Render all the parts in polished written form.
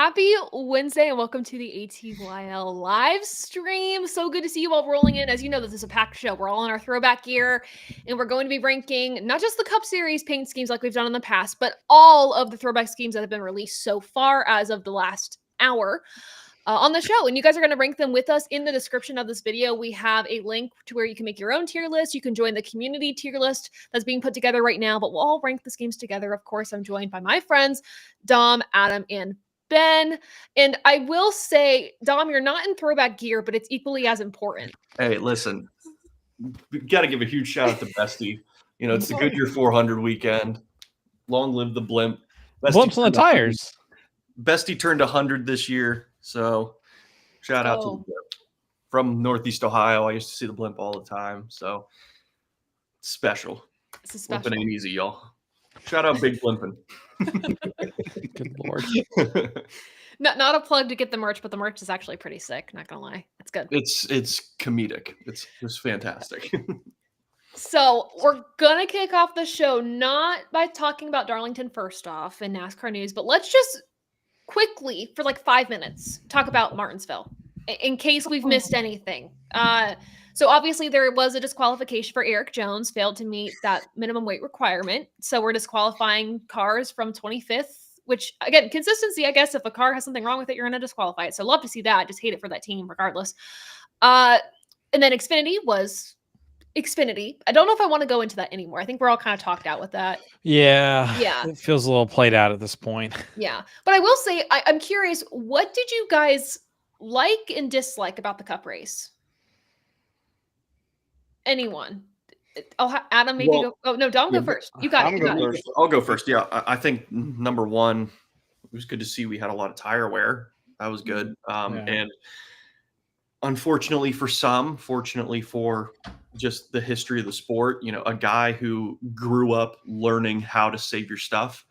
Happy Wednesday and welcome to the ATYL live stream. So good to see you all rolling in. As you know, this is a packed show. We're all in our throwback gear and we're going to be ranking not just the Cup Series paint schemes like we've done in the past, but all of the throwback schemes that have been released so far as of the last hour on the show. And you guys are going to rank them with us. In the description of this video, we have a link to where you can make your own tier list. You can join the community tier list that's being put together right now, but we'll all rank the schemes together. Of course, I'm joined by my friends, Dom, Adam, and Ben. And I will say, Dom, you're not in throwback gear, but it's equally as important. Hey, listen, we got to give a huge shout out to Bestie. You know, it's the Goodyear 400 weekend. Long live the blimp. Blimps on the tires. Bestie turned 100 this year, so shout out to the blimp. From Northeast Ohio, I used to see the blimp all the time, so it's special. It's a special. Blimping ain't easy, y'all. Shout out Big Blimping. Good Lord. Not a plug to get the merch, but the merch is actually pretty sick. Not gonna lie, it's good. It's comedic. It's fantastic. So we're gonna kick off the show not by talking about Darlington first off in NASCAR news, but let's just quickly for like 5 minutes talk about Martinsville in case we've missed anything. So obviously there was a disqualification for Eric Jones, failed to meet that minimum weight requirement. So we're disqualifying cars from 25th. Which, again, consistency, I guess, if a car has something wrong with it, you're going to disqualify it. So love to see that. Just hate it for that team regardless. And then Xfinity was Xfinity. I don't know if I want to go into that anymore. I think we're all kind of talked out with that. Yeah. Yeah. It feels a little played out at this point. Yeah. But I will say, I'm curious, what did you guys like and dislike about the Cup race? Anyone? Adam, maybe go. Oh, no, Dom, go first. You got it. I'll go first. Yeah, I think number one, it was good to see we had a lot of tire wear. That was good. And unfortunately for some, fortunately for just the history of the sport, you know, a guy who grew up learning how to save your stuff,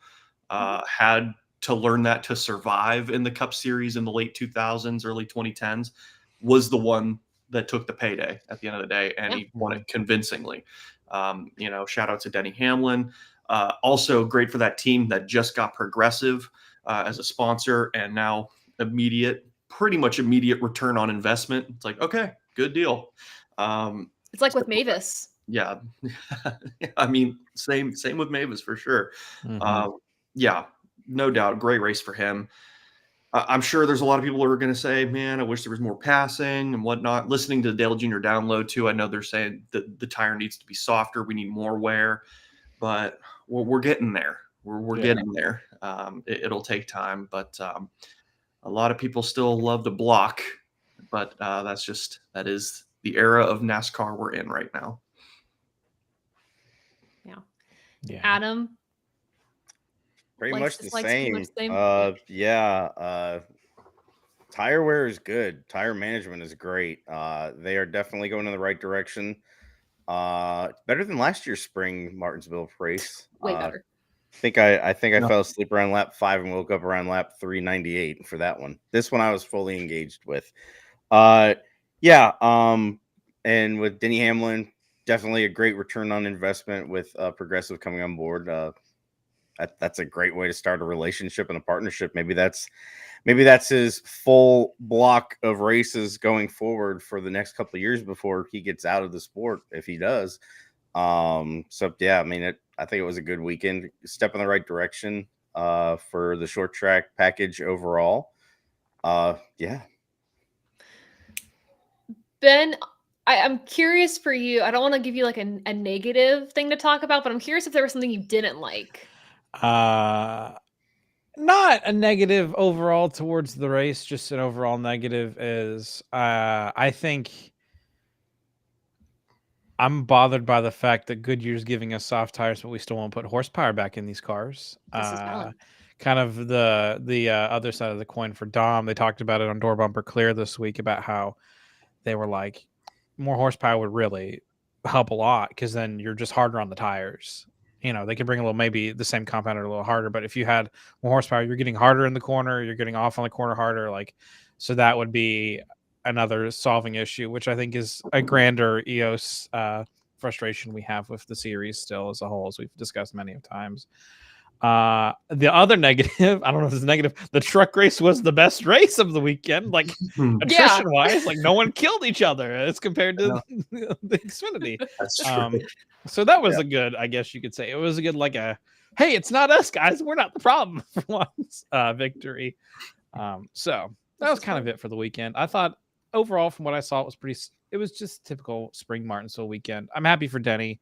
had to learn that to survive in the Cup Series in the late 2000s, early 2010s, was the one that took the payday at the end of the day, and he won it convincingly. You know, shout out to Denny Hamlin. Also great for that team that just got Progressive as a sponsor, and now pretty much immediate return on investment. It's like, okay, good deal. It's like with Mavis. Yeah. I mean, same with Mavis for sure. Yeah, no doubt. Great race for him. I'm sure there's a lot of people who are going to say, man, I wish there was more passing and whatnot. Listening to the Dale Jr. download too, I know they're saying that the tire needs to be softer. We need more wear, but we're getting there. We're getting there. It'll take time, but a lot of people still love to block, but that is the era of NASCAR we're in right now. Yeah. Adam? Pretty much the same. Tire wear is good. Tire management is great. They are definitely going in the right direction. Better than last year's spring Martinsville race. Way better. I think I fell asleep around lap 5 and woke up around lap 398 for that one. This one I was fully engaged with. And with Denny Hamlin, definitely a great return on investment with Progressive coming on board. That's a great way to start a relationship and a partnership. Maybe that's his full block of races going forward for the next couple of years before he gets out of the sport, if he does. I mean, I think it was a good weekend, step in the right direction for the short track package overall. Ben, I'm curious for you. I don't want to give you like a negative thing to talk about, but I'm curious if there was something you didn't like. Not a negative overall towards the race, just an overall negative is I think I'm bothered by the fact that Goodyear's giving us soft tires, but we still won't put horsepower back in these cars. Kind of the other side of the coin for Dom. They talked about it on Door Bumper Clear this week about how they were like, more horsepower would really help a lot because then you're just harder on the tires. You know, they can bring a little, maybe the same compound or a little harder, but if you had more horsepower, you're getting harder in the corner, you're getting off on the corner harder. So that would be another solving issue, which I think is a grander EOS frustration we have with the series still as a whole, as we've discussed many times. The other negative, I don't know if it's negative, the truck race was the best race of the weekend, like attrition wise, like no one killed each other as compared to the Xfinity. That's true. So that was a good, I guess you could say, it was a good, like a, hey, it's not us guys, we're not the problem for once victory. So that was kind of it for the weekend. I thought overall, from what I saw, it was just typical spring Martinsville weekend. I'm happy for Denny.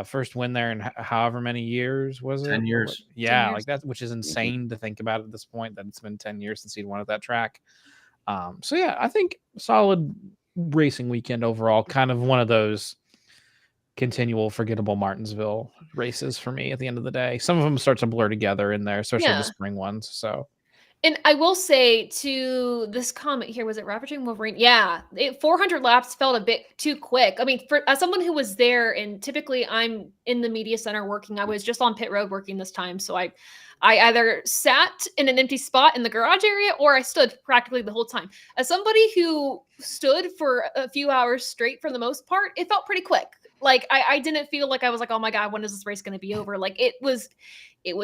First win there in however many years was it? 10 years. Yeah, 10 years. like that, which is insane to think about at this point, that it's been 10 years since he'd won at that track. So yeah, I think solid racing weekend overall. Kind of one of those continual forgettable Martinsville races for me at the end of the day. Some of them start to blur together in there, especially the spring ones. So. And I will say to this comment here, was it Ravaging Wolverine? Yeah, 400 laps felt a bit too quick. I mean, for as someone who was there, and typically I'm in the media center working, I was just on pit road working this time. So I either sat in an empty spot in the garage area or I stood practically the whole time. As somebody who stood for a few hours straight for the most part, it felt pretty quick. Like I didn't feel like I was like, oh my God, when is this race going to be over? Like it was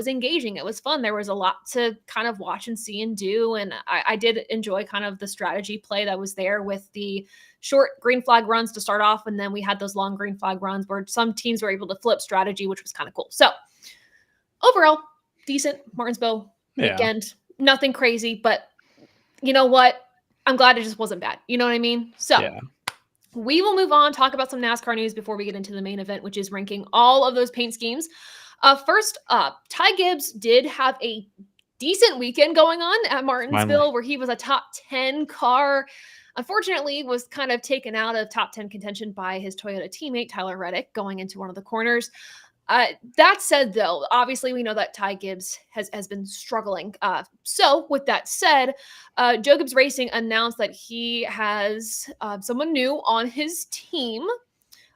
engaging. It was fun. There was a lot to kind of watch and see and do. And I did enjoy kind of the strategy play that was there with the short green flag runs to start off. And then we had those long green flag runs where some teams were able to flip strategy, which was kind of cool. So overall, decent Martinsville weekend. Nothing crazy, but you know what? I'm glad it just wasn't bad. You know what I mean? So we will move on, talk about some NASCAR news before we get into the main event, which is ranking all of those paint schemes. First up, Ty Gibbs did have a decent weekend going on at Martinsville, where he was a top 10 car. Unfortunately, was kind of taken out of top 10 contention by his Toyota teammate, Tyler Reddick, going into one of the corners. That said, though, obviously we know that Ty Gibbs has been struggling. So with that said, Joe Gibbs Racing announced that he has someone new on his team.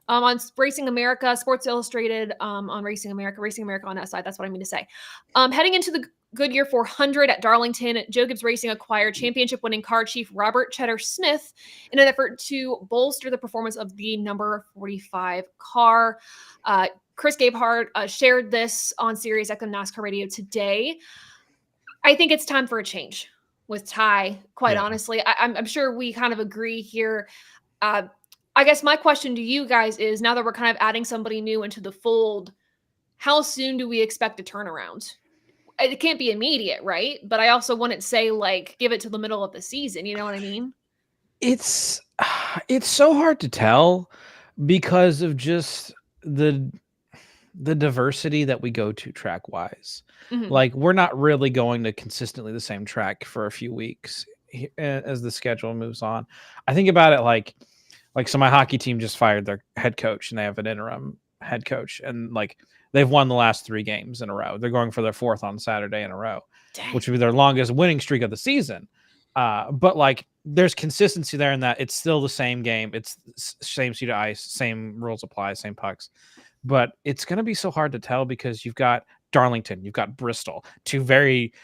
On Racing America, Sports Illustrated, on Racing America on that side. That's what I mean to say. Heading into the Goodyear 400 at Darlington, Joe Gibbs Racing acquired championship-winning car chief Robert Cheddar Smith in an effort to bolster the performance of the number 45 car. Chris Gabehart shared this on Sirius XM NASCAR Radio today. I think it's time for a change with Ty, quite honestly. I'm sure we kind of agree here. I guess my question to you guys is, now that we're kind of adding somebody new into the fold, how soon do we expect a turnaround? It can't be immediate, right? But I also wouldn't say like give it to the middle of the season. You know what I mean? It's so hard to tell because of just the diversity that we go to track wise. Like we're not really going to consistently the same track for a few weeks as the schedule moves on. I think about it like so my hockey team just fired their head coach and they have an interim head coach, and like they've won the last 3 games in a row. They're going for their 4th on Saturday in a row. Dang. Which would be their longest winning streak of the season. But like there's consistency there in that it's still the same game. It's same sheet of ice, same rules apply, same pucks. But it's going to be so hard to tell because you've got Darlington, you've got Bristol, 2 very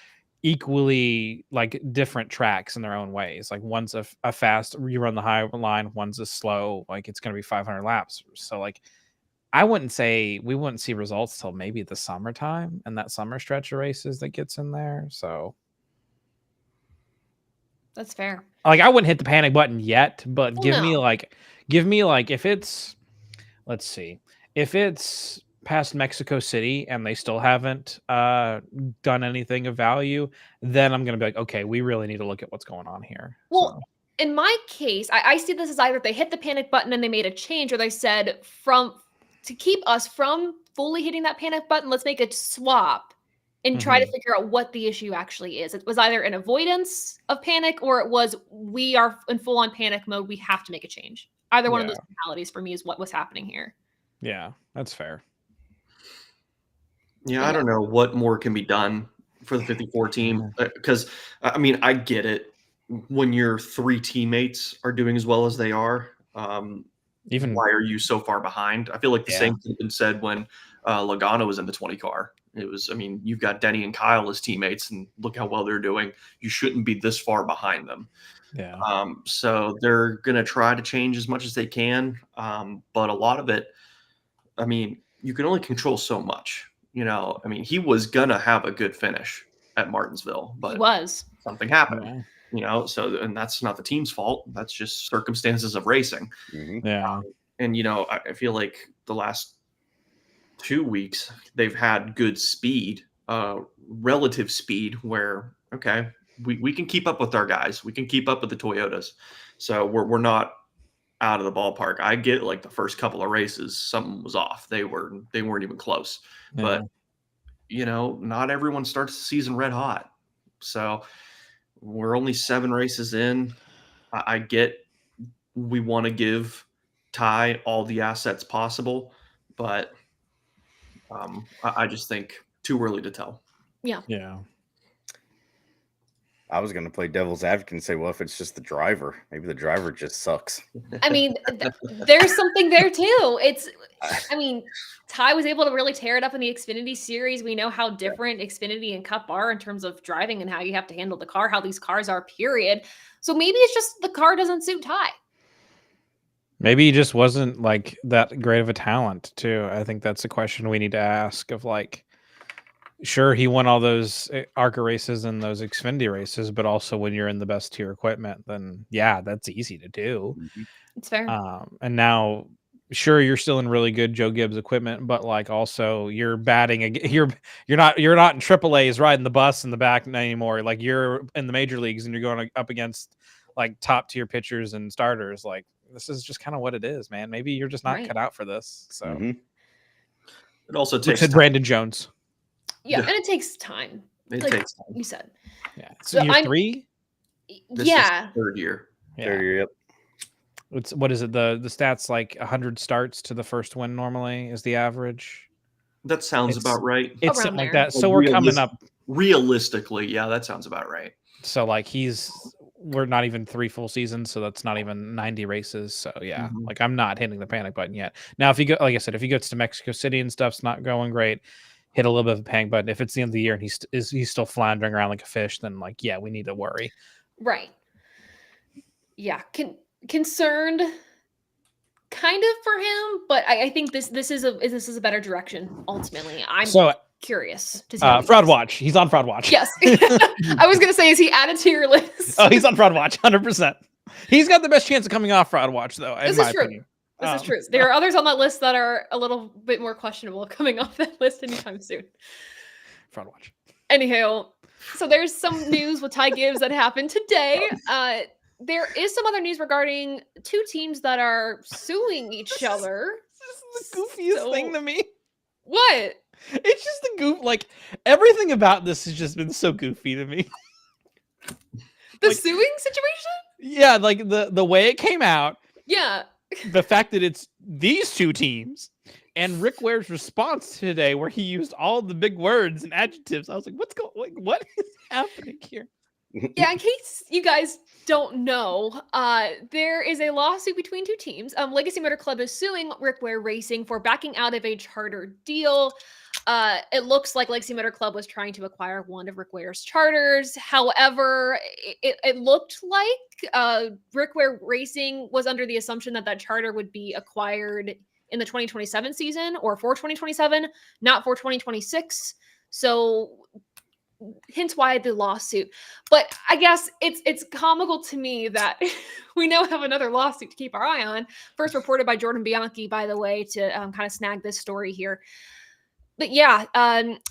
equally like different tracks in their own ways. Like one's a fast, you run the high line, one's a slow, like it's going to be 500 laps. So like I wouldn't say we wouldn't see results till maybe the summertime and that summer stretch of races that gets in there. So that's fair. Like I wouldn't hit the panic button yet, but give me like if it's, let's see, if it's past Mexico City and they still haven't done anything of value, then I'm going to be like, okay, we really need to look at what's going on here. Well, in my case, I see this as either they hit the panic button and they made a change, or they said to keep us from fully hitting that panic button, let's make a swap and try to figure out what the issue actually is. It was either an avoidance of panic or it was we are in full on panic mode. We have to make a change. Either one of those mentalities for me is what was happening here. Yeah, that's fair. Yeah, I don't know what more can be done for the 54 team because, I mean, I get it when your 3 teammates are doing as well as they are. Even why are you so far behind? I feel like the same thing been said when Logano was in the 20 car. It was, I mean, you've got Denny and Kyle as teammates, and look how well they're doing. You shouldn't be this far behind them. Yeah. So they're gonna try to change as much as they can, but a lot of it, I mean, you can only control so much. I mean, he was gonna have a good finish at Martinsville, but He was. something happened. So, and that's not the team's fault. That's just circumstances of racing. Yeah. And I feel like the last 2 weeks they've had good speed, relative speed, where okay, we can keep up with our guys. We can keep up with the Toyotas. So we're not out of the ballpark. I get like the first couple of races, something was off. They weren't even close. Yeah. But not everyone starts the season red hot. So we're only 7 races in. I get we want to give Ty all the assets possible, but I just think too early to tell. Yeah. Yeah. I was going to play devil's advocate and say, well, if it's just the driver, maybe the driver just sucks. I mean, there's something there too. Ty was able to really tear it up in the Xfinity series. We know how different Xfinity and Cup are in terms of driving and how you have to handle the car, how these cars are, period. So maybe it's just the car doesn't suit Ty. Maybe he just wasn't like that great of a talent too. I think that's a question we need to ask of like, sure, he won all those ARCA races and those Xfinity races, but also when you're in the best tier equipment, then yeah, that's easy to do. It's fair. And now, sure, you're still in really good Joe Gibbs equipment, but like also you're batting. You're not in AAA's riding the bus in the back anymore. Like you're in the major leagues and you're going up against like top tier pitchers and starters. Like this is just kind of what it is, man. Maybe you're just not cut out for this. So it also takes Brandon Jones. Yeah, and it takes time. It takes time. You said. Yeah. So year 3? This is 3rd year. Yeah. 3rd year, yep. What is it? The stats like 100 starts to the first win normally is the average. That sounds about right. It's something like that. So we're coming up. Realistically, yeah, that sounds about right. So like we're not even 3 full seasons, so that's not even 90 races. So yeah, like I'm not hitting the panic button yet. Now, if you go, like I said, if he goes to Mexico City and stuff's not going great, hit a little bit of a panic button. If it's the end of the year and he's still floundering around like a fish, then like, yeah, we need to worry. Right. Yeah. Concerned kind of for him, but I think this is a better direction ultimately. I'm curious to see Fraud Watch. He's on Fraud Watch. Yes. I was gonna say, is he added to your list? Oh, he's on Fraud Watch 100%. He's got the best chance of coming off Fraud Watch though, in my opinion. This is true. There are others on that list that are a little bit more questionable coming off that list anytime soon. Fraud Watch. Anyhow, so there's some news with Ty Gibbs that happened today. There is some other news regarding 2 teams that are suing each other. This is the goofiest thing to me. What? It's just the goof. Like everything about this has just been so goofy to me. The suing situation? Yeah, like the way it came out. Yeah. The fact that it's these 2 teams and Rick Ware's response today where he used all the big words and adjectives. I was like, what is happening here? Yeah, in case you guys don't know, there is a lawsuit between 2 teams. Legacy Motor Club is suing Rick Ware Racing for backing out of a charter deal. It looks like Legacy Motor Club was trying to acquire one of Rick Ware's charters. However, it looked like Rick Ware Racing was under the assumption that charter would be acquired in the 2027 season or for 2027, not for 2026. So hence why the lawsuit. But I guess it's comical to me that we now have another lawsuit to keep our eye on. First reported by Jordan Bianchi, by the way, to kind of snag this story here. But yeah,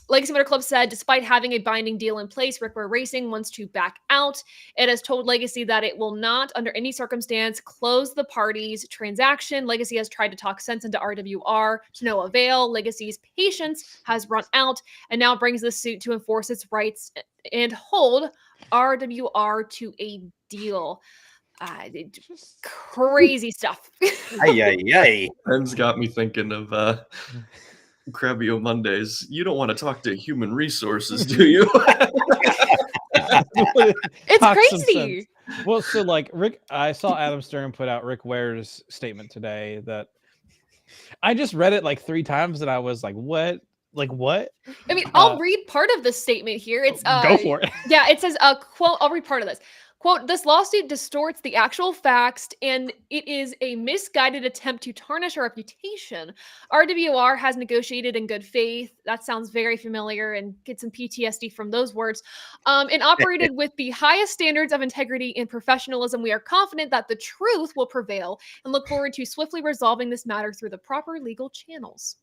Legacy Motor Club said, despite having a binding deal in place, Rick Ware Racing wants to back out. It has told Legacy that it will not, under any circumstance, close the parties' transaction. Legacy has tried to talk sense into RWR to no avail. Legacy's patience has run out and now brings this suit to enforce its rights and hold RWR to a deal. Crazy stuff. Ben's got me thinking of Crabbio Mondays. You don't want to talk to human resources, do you? It's crazy. Well, so like I saw Adam Stern put out Rick Ware's statement today that I just read it like 3 times and I was like, what? Like what? I mean, I'll read part of the statement here. It's go for it. Yeah, it says quote, I'll read part of this. Quote, this lawsuit distorts the actual facts and it is a misguided attempt to tarnish our reputation. RWR has negotiated in good faith. That sounds very familiar and get some PTSD from those words. And operated with the highest standards of integrity and professionalism. We are confident that the truth will prevail and look forward to swiftly resolving this matter through the proper legal channels.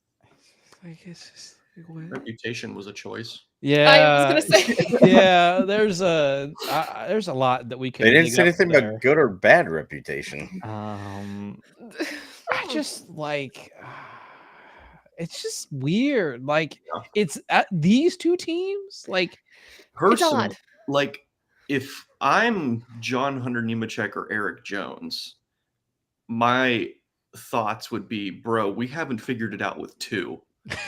Like, it's just, Reputation was a choice. yeah, I was gonna say. yeah. There's a lot that we can. They didn't dig say up anything there. about good or bad reputation. I just like. It's just weird. Like it's these two teams. Like Personally, like if I'm John Hunter Nemechek or Eric Jones, my thoughts would be, bro, we haven't figured it out with 2.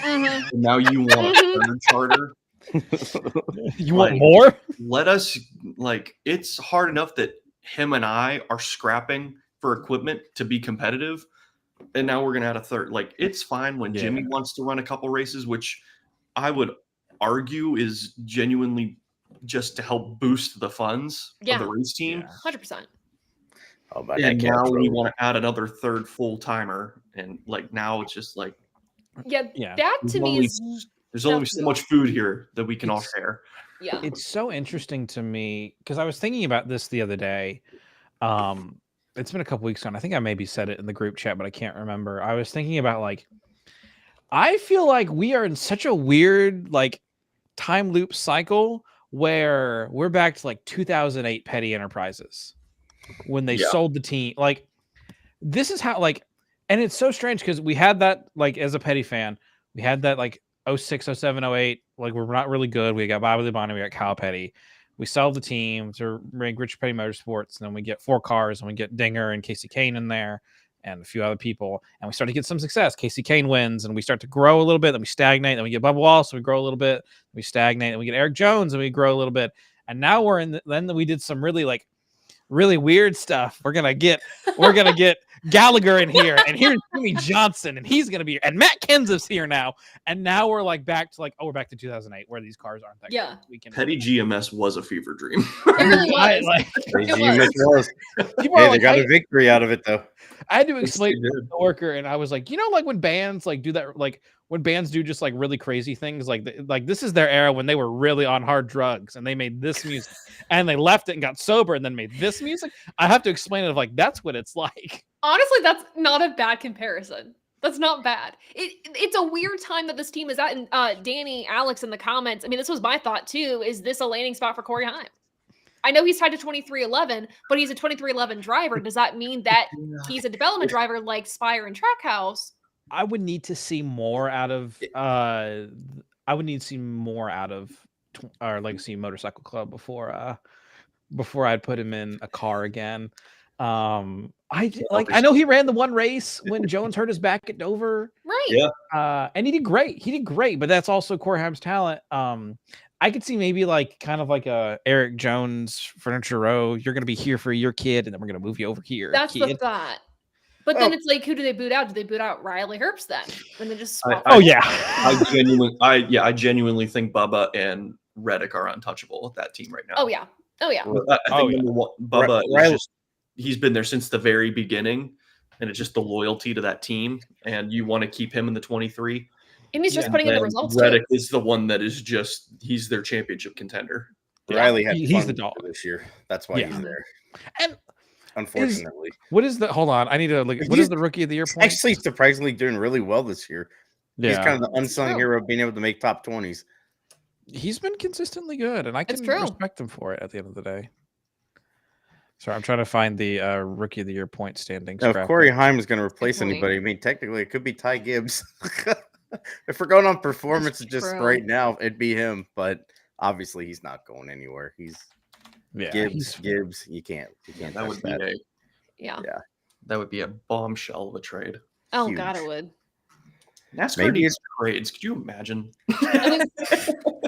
And now you want a third charter? You want more? Let us, like, it's hard enough that him and I are scrapping for equipment to be competitive. And now we're going to add a third. Like, it's fine when Jimmy wants to run a couple races, which I would argue is genuinely just to help boost the funds of the race team. 100%. And now we want to add another third full timer. And like, now it's just like, that to me is there's only so much food here that we can all share. Yeah. It's so interesting to me because I was thinking about this the other day. It's been a couple weeks on. I think I maybe said it in the group chat, but I can't remember. I was thinking about like, I feel like we are in such a weird like time loop cycle where we're back to like 2008 Petty Enterprises when they sold the team. Like, this is how like, and it's so strange because we had that like as a Petty fan, we had that like 06, 07, 08. Like, we're not really good. We got Bobby Labonte, we got Kyle Petty. We sell the team to Rich Petty Motorsports, and then we get 4 cars, and we get Dinger and Casey Kane in there, and a few other people, and we start to get some success. Casey Kane wins, and we start to grow a little bit. Then we stagnate. Then we get Bubba Wallace, so we grow a little bit. We stagnate, and we get Eric Jones, and we grow a little bit. And now we're in. Then we did some really weird stuff. We're gonna get Gallagher in here, and here's Jimmy Johnson, and he's gonna be here, and Matt Kenseth's here now, and now we're like back to we're back to 2008 where these cars aren't that good. Petty GMS was a fever dream. It really was. GMS was. They got a victory out of it though. I had to explain to the worker, and I was like, like when bands like do that, like when bands do just like really crazy things, like this is their era when they were really on hard drugs and they made this music and they left it and got sober and then made this music. I have to explain it of like, that's what it's like. Honestly, that's not a bad comparison. That's not bad. It's a weird time that this team is at. And Danny, Alex in the comments, I mean, this was my thought too. Is this a landing spot for Corey Heim? I know he's tied to 2311, but he's a 2311 driver. Does that mean that he's a development driver like Spire and Trackhouse? I would need to see more out of our Legacy Motorcycle Club before I'd put him in a car again. I know he ran the one race when Jones hurt his back at Dover. Right. Yeah. And he did great, but that's also Corey Heim's talent. I could see maybe like kind of like a Eric Jones Furniture Row. You're going to be here for your kid, and then we're going to move you over here. That's the thought. But then it's like, who do they boot out? Do they boot out Riley Herbst then? And then just I genuinely think Bubba and Reddick are untouchable with that team right now. Oh yeah. I think Bubba is just, he's been there since the very beginning, and it's just the loyalty to that team, and you want to keep him in the 23. And he's just putting in the results. Reddick is the one that is just, he's their championship contender. Riley had he's the dog this year. That's why he's there. And unfortunately, what is the hold on? I need to look. What is the rookie of the year point? Actually, surprisingly doing really well this year. Yeah. He's kind of the unsung hero of being able to make top 20s. He's been consistently good, and I can respect him for it at the end of the day. Sorry, I'm trying to find the rookie of the year point standings. Now, if Corey Heim is going to replace anybody, I mean, technically it could be Ty Gibbs. If we're going on performance just right now, it'd be him. But obviously, he's not going anywhere. He's Gibbs. You can't. That would be that would be a bombshell of a trade. Oh God, it would. NASCAR needs trades. Could you imagine? I mean,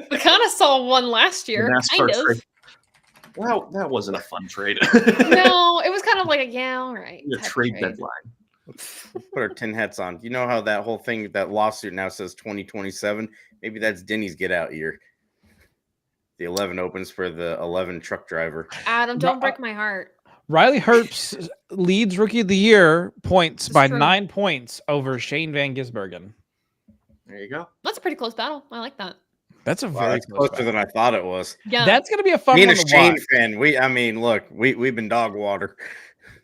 we kind of saw one last year. Kind of. Trade. Well, that wasn't a fun trade. No, it was kind of like all right. A trade deadline. Let's put our 10 hats on. You know how that whole thing, that lawsuit now says 2027? Maybe that's Denny's get out year. the 11 opens for the 11 truck driver. Adam, don't break my heart. Riley Herbst leads Rookie of the Year points by true. 9 points over Shane Van Gisbergen. There you go. That's a pretty close battle. I like that. That's a Wow, very that's closer than I thought it was. Yeah. That's going to be a fun Being one a to Shane watch. fan, we've been dog water.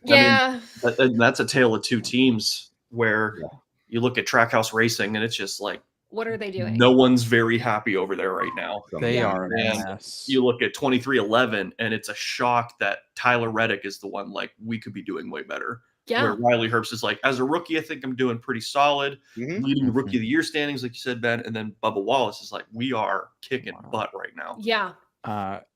Yeah. I mean, that's a tale of two teams where you look at Trackhouse Racing and it's just like, what are they doing? no one's very happy over there right now. They Yeah. are a And mess. you look at 2311 and it's a shock that Tyler Reddick is the one like we could be doing way better. Yeah. Where Riley Herbst is like, as a rookie, I think I'm doing pretty solid, Mhm. leading the Rookie of the Year standings, like you said, Ben. And then Bubba Wallace is like, we are kicking butt right now. Yeah.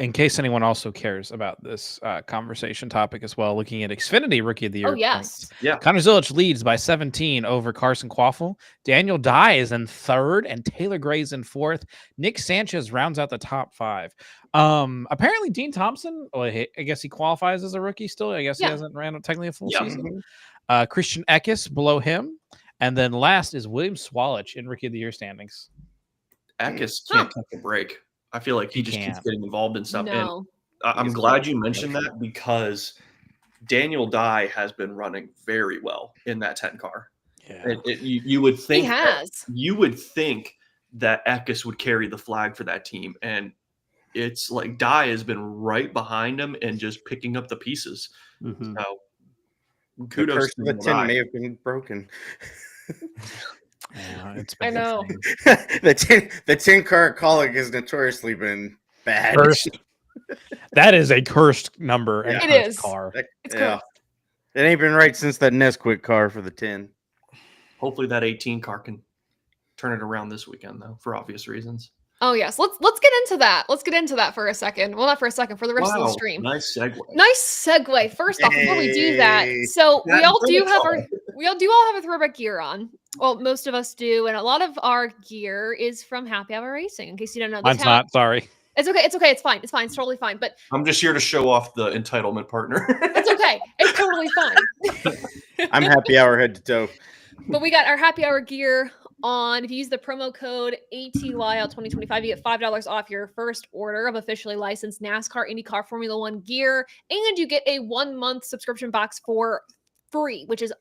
In case anyone also cares about this conversation topic as well, looking at Xfinity Rookie of the Year. Oh, yes. Points. Yeah. Connor Zilic leads by 17 over Carson Quaffle. Daniel Dye is in 3rd, and Taylor Gray's in 4th. Nick Sanchez rounds out the top 5. Apparently, Dean Thompson, I guess he qualifies as a rookie still. I guess he hasn't ran technically a full season. Christian Eckes below him. And then last is William Swalich in Rookie of the Year standings. Eckes can't take a break. I feel like he just keeps getting involved in stuff. No. And I'm glad you mentioned that because Daniel Dye has been running very well in that 10 car. Yeah. You would think He has. you would think that Eckes would carry the flag for that team, and it's like Dye has been right behind him and just picking up the pieces. Mm-hmm. So The kudos curse to of the Daniel 10 Dye. may have been broken. Yeah, it's I know. the 10 car colic has notoriously been bad. Cursed. That is a cursed number. And It cursed is. car. It's Yeah. It ain't been right since that Nesquik car for the 10. Hopefully that 18 car can turn it around this weekend, though, for obvious reasons. Oh, yes. Let's get into that. Let's get into that for a second. Well, not for a second, for the rest of the stream. Nice segue. Nice segue. First off, before we do that, Yay. so we all do That's have all. we all have a throwback gear on. Well, most of us do, and a lot of our gear is from Happy Hour Racing. In case you don't know, Mine's not. Sorry. It's okay. It's okay. It's fine. It's fine. It's totally fine. But I'm just here to show off the entitlement partner. it's okay. It's totally fine. I'm happy hour head to toe. But we got our Happy Hour gear on. If you use the promo code ATYL 2025, you get $5 off your first order of officially licensed NASCAR, IndyCar, Formula One gear, and you get a 1-month subscription box for free, which is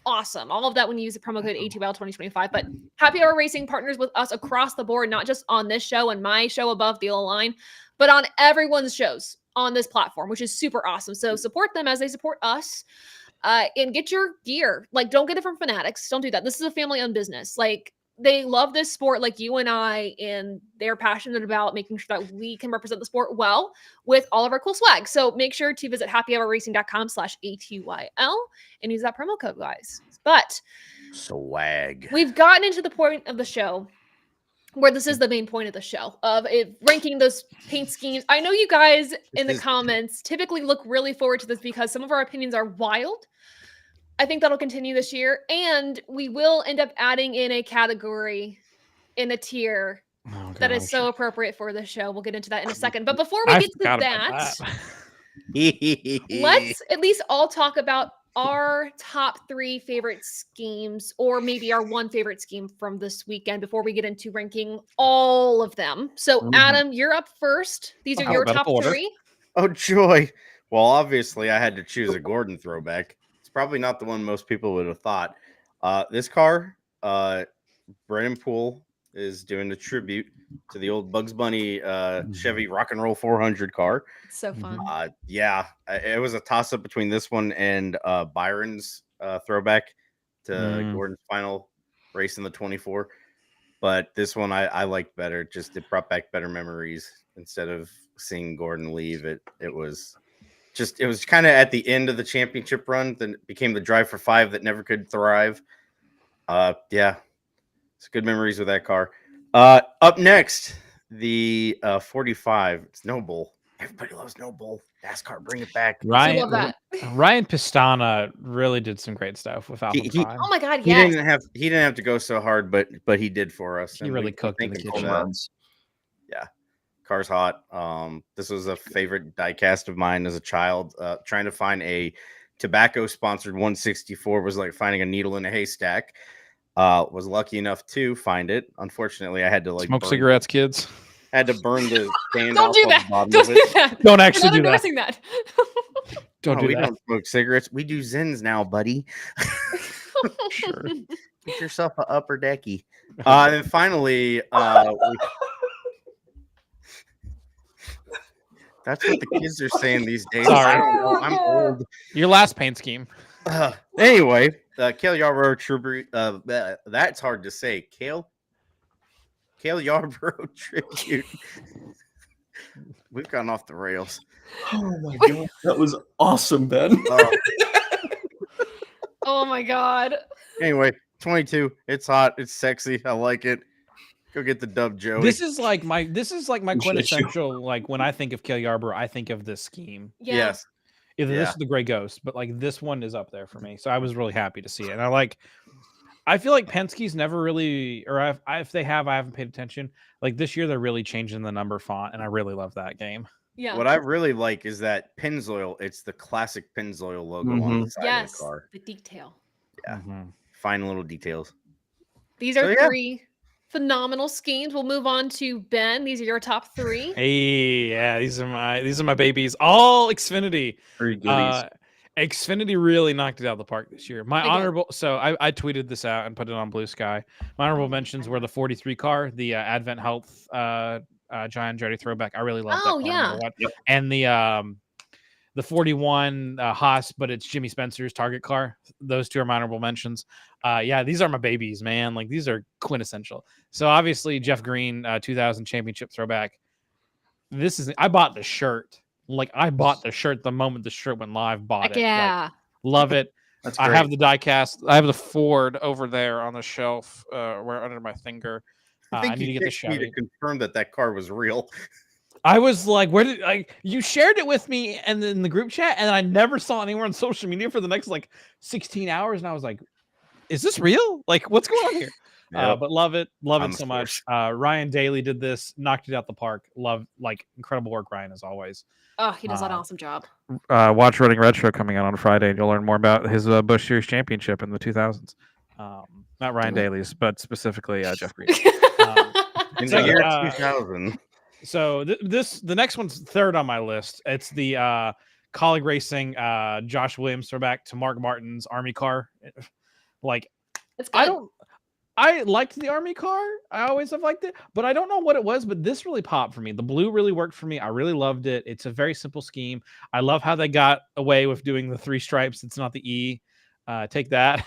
awesome. All of that when you use the promo code ATYL 2025. But Happy Hour Racing partners with us across the board, not just on this show and my show above the line, but on everyone's shows on this platform, which is super awesome. So support them as they support us. And get your gear. Like, don't get it from Fanatics. Don't do that. This is a family-owned business. Like, they love this sport like you and I, and they're passionate about making sure that we can represent the sport well with all of our cool swag. So make sure to visit happyhourracing.com/ATYL and use that promo code, guys. But Swag. we've gotten into the point of the show where this is the main point of the show of ranking those paint schemes. I know you guys in the comments typically look really forward to this because some of our opinions are wild. I think that'll continue this year, and we will end up adding in a category in a tier that is so appropriate for the show. We'll get into that in a second. But before we get to that, let's at least all talk about our top 3 favorite schemes, or maybe our 1 favorite scheme from this weekend before we get into ranking all of them. So Adam, you're up first. These are your top 3. Oh, joy. Well, obviously I had to choose a Gordon throwback. It's probably not the one most people would have thought. This car, Brennan Poole is doing a tribute to the old Bugs Bunny Chevy Rock and Roll 400 car. It's so fun. Yeah, it was a toss-up between this one and Byron's throwback to Gordon's final race in the 24. But this one I liked better. Just it brought back better memories. Instead of seeing Gordon leave, it was kind of at the end of the championship run. Then it became the drive for 5 that never could thrive. Yeah, it's good memories with that car. Up next, the 45. It's Noble. Everybody loves Noble. NASCAR, bring it back. I love that. Ryan Pistana really did some great stuff with Alpha Prime. Oh my God, He yes. didn't have to go so hard, but he did for us. He really cooked in the kitchen. Yeah, car's hot. This was a favorite diecast of mine as a child. Trying to find a tobacco sponsored 164 was like finding a needle in a haystack. Was lucky enough to find it. Unfortunately, I had to smoke cigarettes, kids. Had to burn the stand Don't off do of that. the bottom Don't of do it. that. Don't We're actually not do that. endorsing that. Don't do we that. don't smoke cigarettes. We do Zins now, buddy. Sure. Get yourself an upper decky. And finally, that's what the kids are saying these days. Sorry. I don't know. I'm old. Your last paint scheme. Anyway, Kale Yarborough tribute. That's hard to say. Kale Yarborough tribute. We've gone off the rails. Oh my god, that was awesome, Ben. Oh my god. Anyway, 22. It's hot. It's sexy. I like it. Go get the dub, Joey. This is like my Appreciate you. quintessential, like when I think of Kale Yarborough, I think of this scheme. Yeah. Yes. Either this Yeah. or the Gray Ghost, but like this one is up there for me. So I was really happy to see it. And I feel like Penske's never really, or if they have, I haven't paid attention. Like this year, they're really changing the number font, and I really love that game. Yeah. What I really like is that Pennzoil. It's the classic Pennzoil logo on the side of Yes. the car. The detail. Yeah. Mhm. Fine little details. These are So, yeah. 3 phenomenal schemes. We'll move on to Ben. These are your top 3. Hey, yeah, these are my babies. All Xfinity. Very goodies. Xfinity really knocked it out of the park this year. My They did. honorable, so I tweeted this out and put it on Blue Sky. My honorable mentions were the 43 car, the Advent Health Giant Jody Throwback. I really love that Oh, car. no yeah. matter what. Yep. And the 41 Haas, but it's Jimmy Spencer's Target car. Those 2 are my honorable mentions. Yeah, these are my babies, man. Like these are quintessential. So obviously Jeff Green 2000 championship throwback. I bought the shirt. Like I bought the shirt the moment the shirt went live. Bought Heck it. yeah. Like, love it. That's I great. have the die cast. I have the Ford over there on the shelf, where under my finger. I I think need to you get the texted me to Chevy. confirm that car was real. I was like, where did you shared it with me and in the group chat, and I never saw it anywhere on social media for the next 16 hours, and I was like, is this real? Like, what's going on here? Yep. But love it On so the much. Ryan Daly did this, knocked it out the park. Love, incredible work, Ryan, as always. Oh, he does an awesome job. Watch Running Retro coming out on Friday, and you'll learn more about his Busch Series championship in the 2000s. Not Ryan Daly's, but specifically Jeff Green. In So, the year 2000. So the next one's third on my list. It's the Colleague Racing Josh Williams throwback to Mark Martin's Army car. It's good. I liked the Army car. I always have liked it, but I don't know what it was, but this really popped for me. The blue really worked for me. I really loved it. It's a very simple scheme. I love how they got away with doing the 3 stripes. It's not the E. Take that.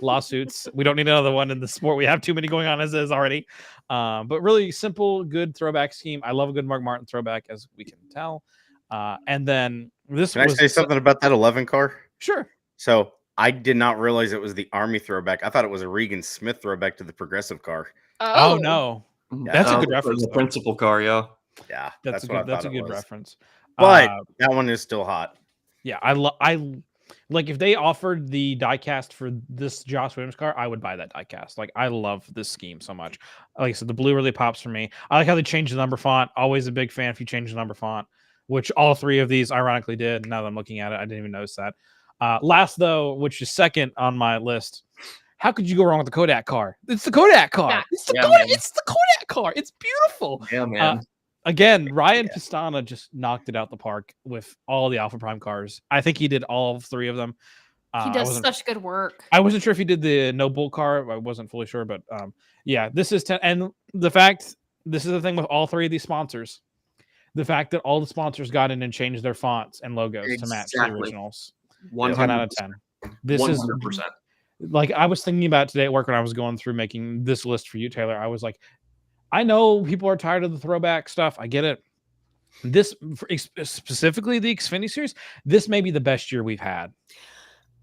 Lawsuits. We don't need another one in the sport. We have too many going on as is already. But really simple, good throwback scheme. I love a good Mark Martin throwback, as we can tell. And then this Can I say something about that 11 car? Sure. So I did not realize it was the Army throwback. I thought it was a Regan Smith throwback to the Progressive car. Oh no. That's a good reference. The principal car, yeah. Yeah, That's a good reference. But that one is still hot. Yeah, I like if they offered the diecast for this Josh Williams car, I would buy that diecast. Like I love this scheme so much. Like I said, the blue really pops for me. I like how they changed the number font. Always a big fan if you change the number font, which all 3 of these ironically did. Now that I'm looking at it, I didn't even notice that. Last though, which is second on my list. How could you go wrong with the Kodak car? It's the Kodak car. Yeah. It's the Kodak car. It's beautiful. Yeah, man. Again, Ryan Pistana just knocked it out the park with all the Alpha Prime cars. I think he did all 3 of them. He does such good work. I wasn't sure if he did the No Bull car. I wasn't fully sure, but yeah, this is 10. And the fact, this is the thing with all 3 of these sponsors. The fact that all the sponsors got in and changed their fonts and logos to match the originals. 10 out of 10. This 100%. Is like I was thinking about today at work when I was going through making this list for you, Taylor. I was like, I know people are tired of the throwback stuff. I get it. This specifically the Xfinity series, this may be the best year we've had.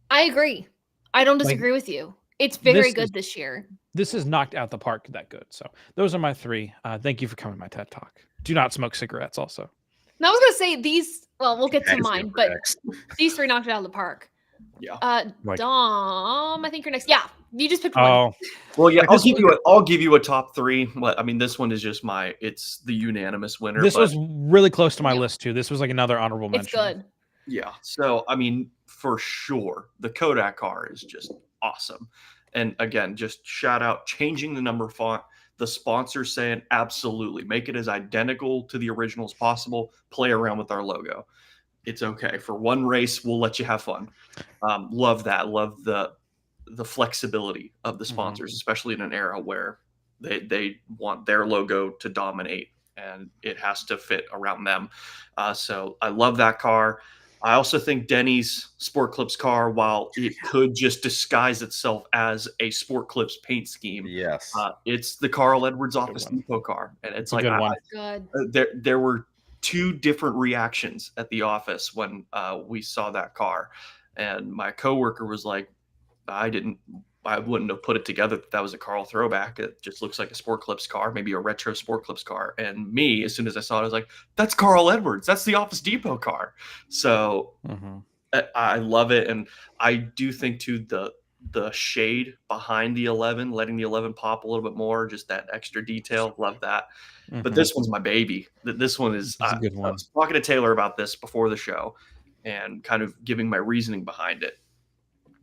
I agree. I don't disagree with you. It's very good this year. This has knocked out the park that good. So those are my 3. Thank you for coming to my TED Talk. Do not smoke cigarettes also. Now I was going to say these, well, we'll get to mine, but these 3 knocked it out of the park. Yeah. Dom, I think you're next. Yeah. You just picked one. Oh. Well, yeah, I'll give you a top 3. I mean, this one is just it's the unanimous winner. This was really close to my list too. This was like another honorable mention. It's good. Yeah. So, I mean, for sure, the Kodak car is just awesome. And again, just shout out changing the number font. the sponsors saying, absolutely, make it as identical to the original as possible. Play around with our logo. It's okay. For one race, we'll let you have fun. Love that. Love the flexibility of the sponsors, especially in an era where they want their logo to dominate and it has to fit around them. So I love that car. I also think Denny's Sport Clips car, while it could just disguise itself as a Sport Clips paint scheme, Yes, it's the Carl Edwards Office Depot car, and it's like there were two different reactions at the office when we saw that car, and my coworker was like, I wouldn't have put it together that was a Carl throwback. It just looks like a Sport Clips car, maybe a retro Sport Clips car. And me, as soon as I saw it, I was like, that's Carl Edwards. That's the Office Depot car. So I love it. And I do think too, the shade behind the 11, letting the 11 pop a little bit more, just that extra detail. Love that. But this one's my baby. This one is a good one. I was talking to Taylor about this before the show and kind of giving my reasoning behind it.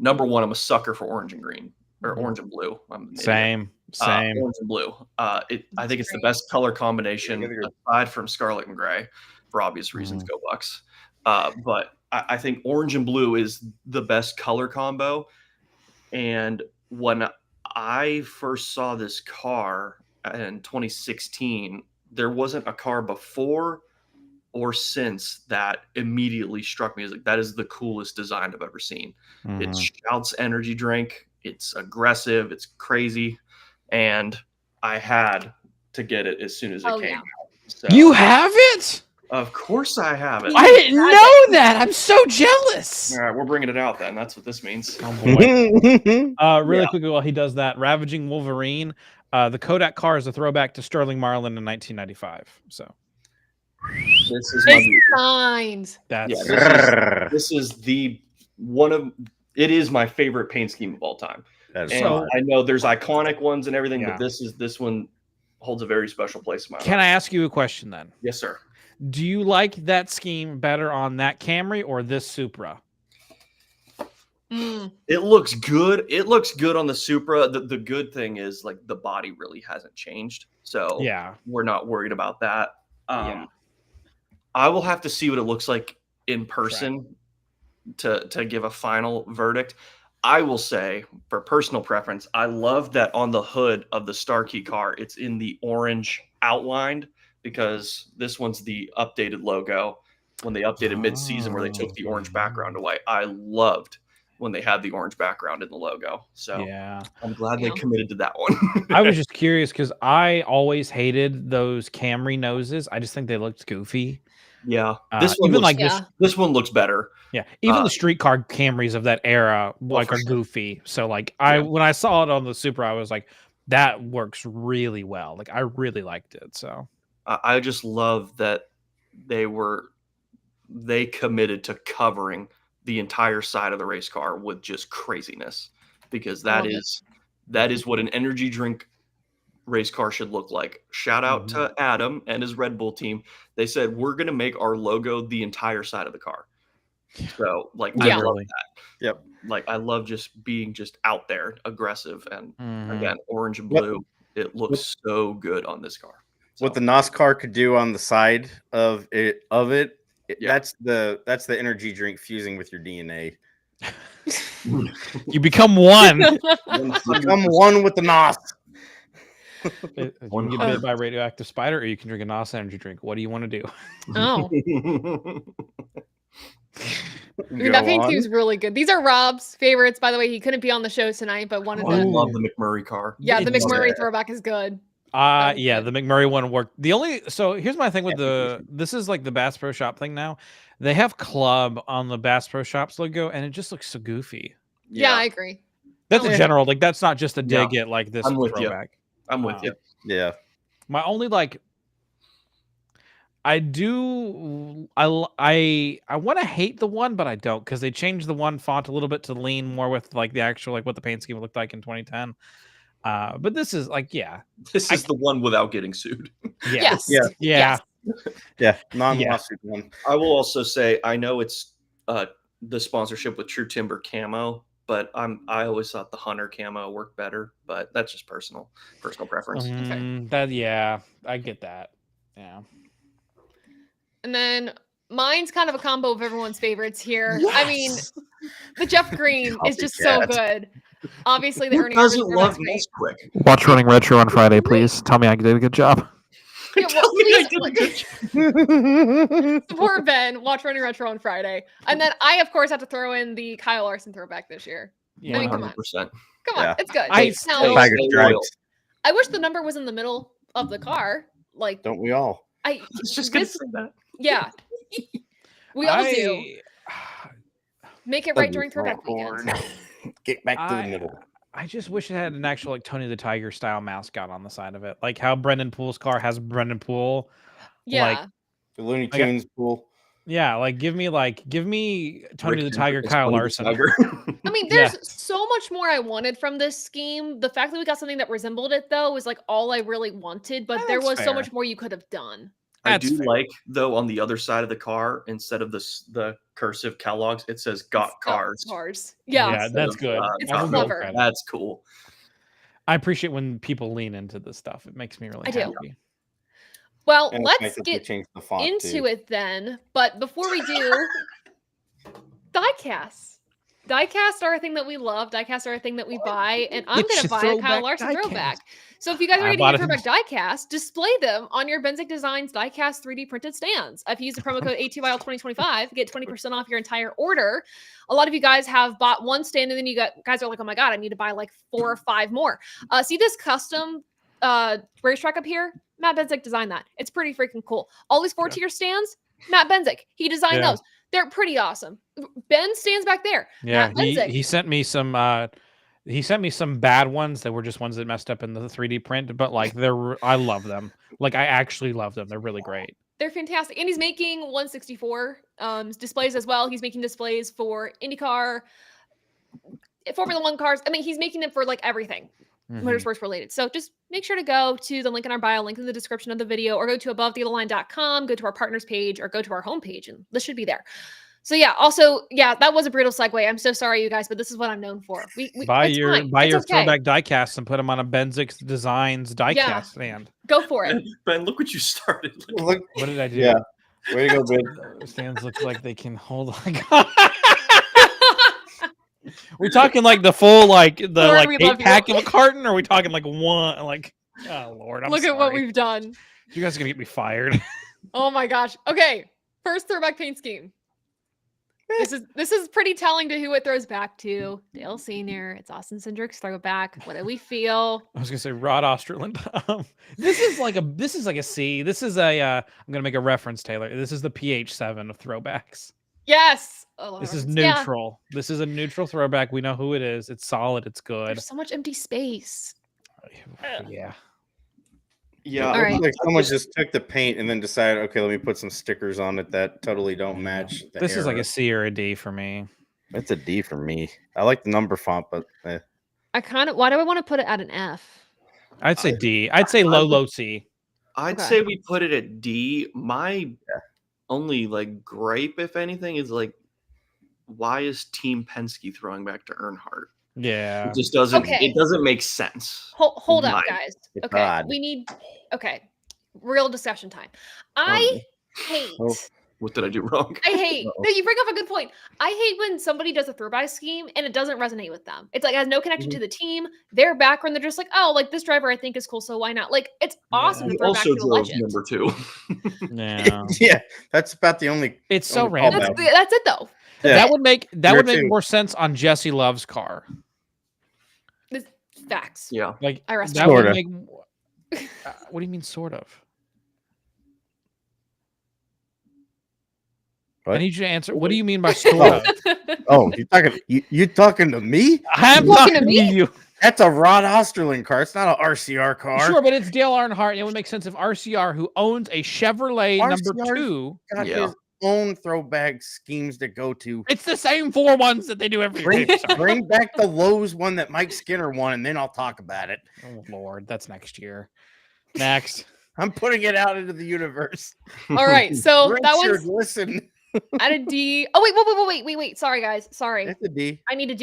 Number one, I'm a sucker for orange and green, or orange and blue. Same. Orange and blue. I think it's the best color combination aside from scarlet and gray, for obvious reasons. Go Bucks. But I think orange and blue is the best color combo. And when I first saw this car in 2016, there wasn't a car before or since that immediately struck me as like, that is the coolest design I've ever seen. It shouts energy drink. It's aggressive. It's crazy. And I had to get it as soon as it came out. So, you have it? Of course I have it. I didn't know that. I'm so jealous. All right, we're bringing it out then. That's what this means. Oh, boy. Really quickly while he does that, Ravaging Wolverine. The Kodak car is a throwback to Sterling Marlin in 1995. So this is my signs. This is the one of it is my favorite paint scheme of all time. And I know there's iconic ones and everything, but this one holds a very special place in my life. Can I ask you a question then? Yes, sir. Do you like that scheme better on that Camry or this Supra? It looks good. It looks good on the Supra. The good thing is like the body really hasn't changed. So we're not worried about that. I will have to see what it looks like in person to give a final verdict. I will say, for personal preference, I love that on the hood of the Starkey car, it's in the orange outlined, because this one's the updated logo when they updated mid-season where they took the orange background away. I loved when they had the orange background in the logo. So I'm glad they committed to that one. I was just curious because I always hated those Camry noses. I just think they looked goofy. Yeah, this one even looks, this one looks better. Yeah, even the streetcar Camrys of that era are goofy. So like when I saw it on the Supra, I was like, that works really well. Like I really liked it. So I just love that they committed to covering the entire side of the race car with just craziness, because that is what an energy drink race car should look like. Shout out to Adam and his Red Bull team. They said, we're going to make our logo the entire side of the car. So like, I love that. Yep. Like I love just being just out there, aggressive. And again, orange and blue, it looks so good on this car. So. What the NASCAR could do on the side of it, that's the energy drink fusing with your DNA. You become one. Become one with the NOS. You can get bit by a radioactive spider, or you can drink a NOS energy drink. What do you want to do? Oh. That paint seems really good. These are Rob's favorites, by the way. He couldn't be on the show tonight, but wanted to. I love the McMurray car. Yeah, the McMurray throwback is good. Yeah, the McMurray one worked. So here's my thing with this is like the Bass Pro Shop thing now. They have Club on the Bass Pro Shops logo, and it just looks so goofy. Yeah, I agree. That's a general, like that's not just a dig at like this throwback. I'm with you. Yeah. My only like I want to hate the one, but I don't, because they changed the one font a little bit to lean more with like the actual like what the paint scheme looked like in 2010. But this is like this is the one without getting sued. Yes. Non-lawsuit one. I will also say I know it's the sponsorship with True Timber Camo but I always thought the Hunter camo worked better, but that's just personal preference. Yeah, I get that. Yeah. And then mine's kind of a combo of everyone's favorites here. I mean, the Jeff Green is just so good. Obviously, the Who Ernie doesn't Irvan love great. Nesquik? Watch Running Retro on Friday, please. Tell me I did a good job. Yeah, well, please Good. support Ben. Watch Running Retro on Friday, and then I, of course, have to throw in the Kyle Larson throwback this year. Yeah. I mean, come on, 100%. come on, it's good. I Now, Tiger Stay stripes. loyal. I wish the number was in the middle of the car. Like, Don't we all? I was just gonna say that. Yeah, we all do. Make it right during throwback weekend. Get back to the middle. I just wish it had an actual like Tony the Tiger style mascot on the side of it, like how Brendan Poole's car has Brendan Poole. Yeah, The Looney Tunes pool. Yeah, like give me Tony the Tiger, Rick Kyle Tony the Larson. Tiger. I mean, there's so much more I wanted from this scheme. The fact that we got something that resembled it, though, was like all I really wanted. But there was so much more you could have done. I do like, though, on the other side of the car, instead of the cursive Kellogg's, it says "Got Cars." Cars. Yeah, that's good. It's I will go clever. with that. That's cool. I appreciate when people lean into this stuff. It makes me really I do. happy. Well, And it's nice let's that they get changed the font into too. it then. But before we do, diecasts. Diecasts are a thing that we love. Diecasts are a thing that we buy, and I'm Get going to your buy a Kyle throwback Larson diecast. throwback. So if you guys are I getting bought a it. throwback diecast, display them on your Benzik Designs diecast 3D printed stands. If you use the promo code ATYL 2025, get 20% off your entire order. A lot of you guys have bought one stand, and then guys are like, "Oh my god, I need to buy like 4 or 5 more." See this custom racetrack up here? Matt Benzik designed that. It's pretty freaking cool. All these 4-tier stands, Matt Benzik. He designed those. They're pretty awesome. Ben stands back there. Yeah, Matt he sent me some bad ones that were just ones that messed up in the 3D print, but like I love them. Like I actually love them. They're really great. They're fantastic. And he's making 164 displays as well. He's making displays for IndyCar, Formula 1 cars. I mean, he's making them for like everything motorsports related. So just make sure to go to the link in our bio, link in the description of the video, or go to abovetheline.com, go to our partners page, or go to our homepage, and this should be there. So yeah, also, yeah, that was a brutal segue. I'm so sorry, you guys, but this is what I'm known for. Buy your throwback diecasts and put them on a Benzik Designs diecast stand. Go for it. Ben, look what you started. Look, What did I do? yeah. Way to go, Ben. Those stands look like they can hold. We're talking like the full Lord, we 8 love you. pack of a carton, or are we talking like one? Like, oh Lord, I'm Look sorry. at what we've done. You guys are gonna get me fired. Oh my gosh. Okay, first throwback paint scheme. This is pretty telling to who it throws back to. Dale Sr. It's Austin Cindric's throwback. What do we feel? I was gonna say Rod Osterland. This is like a C. This is a I'm gonna make a reference, Taylor. This is the PH7 of throwbacks. Yes. This is Yeah. neutral. This is a neutral throwback. We know who it is. It's solid. It's good. There's so much empty space. Yeah. Yeah. All right. Like someone just took the paint and then decided, okay, let me put some stickers on it that totally don't match. This is like a C or a D for me. It's a D for me. I like the number font, but Why do I want to put it at an F? I'd say D. I'd say low C. I'd Okay. say we put it at D. My only like gripe, if anything, is like, why is Team Penske throwing back to Earnhardt? Yeah. It just doesn't. Okay. It doesn't make sense. Hold up, Mine. guys. It's Okay. odd. We need real discussion time. I hate Oh. What did I do wrong? I hate. No, you bring up a good point. I hate when somebody does a throwback scheme and it doesn't resonate with them. It's like it has no connection to the team, their background. They're just like, oh, like this driver I think is cool, so why not? Like it's awesome to He throw back also to a drove legend. number 2. Yeah. yeah, that's about the only. It's so only random. callback. That's it though. Yeah. That would make Year 2. more sense on Jesse Love's car. This facts. Yeah. Like I rest that my would Sorta. make. What do you mean, sort of? What? I need you to answer. What do you mean by sort of? Oh, you talking to me? I'm Talking to talking to me? you. That's a Rod Osterland car. It's not an RCR car. Sure, but it's Dale Earnhardt. It would make sense if RCR, who owns a Chevrolet number RCR 2, Got Yeah. his own throwback schemes to go to. it's the same 4 ones that they do every year. Bring back the Lowe's one that Mike Skinner won, and then I'll talk about it. Oh Lord, that's next year. Next. I'm putting it out into the universe. All right, so that Richard, one's listen. Add a D. Oh wait. Sorry, guys. Sorry. It's a D. I need to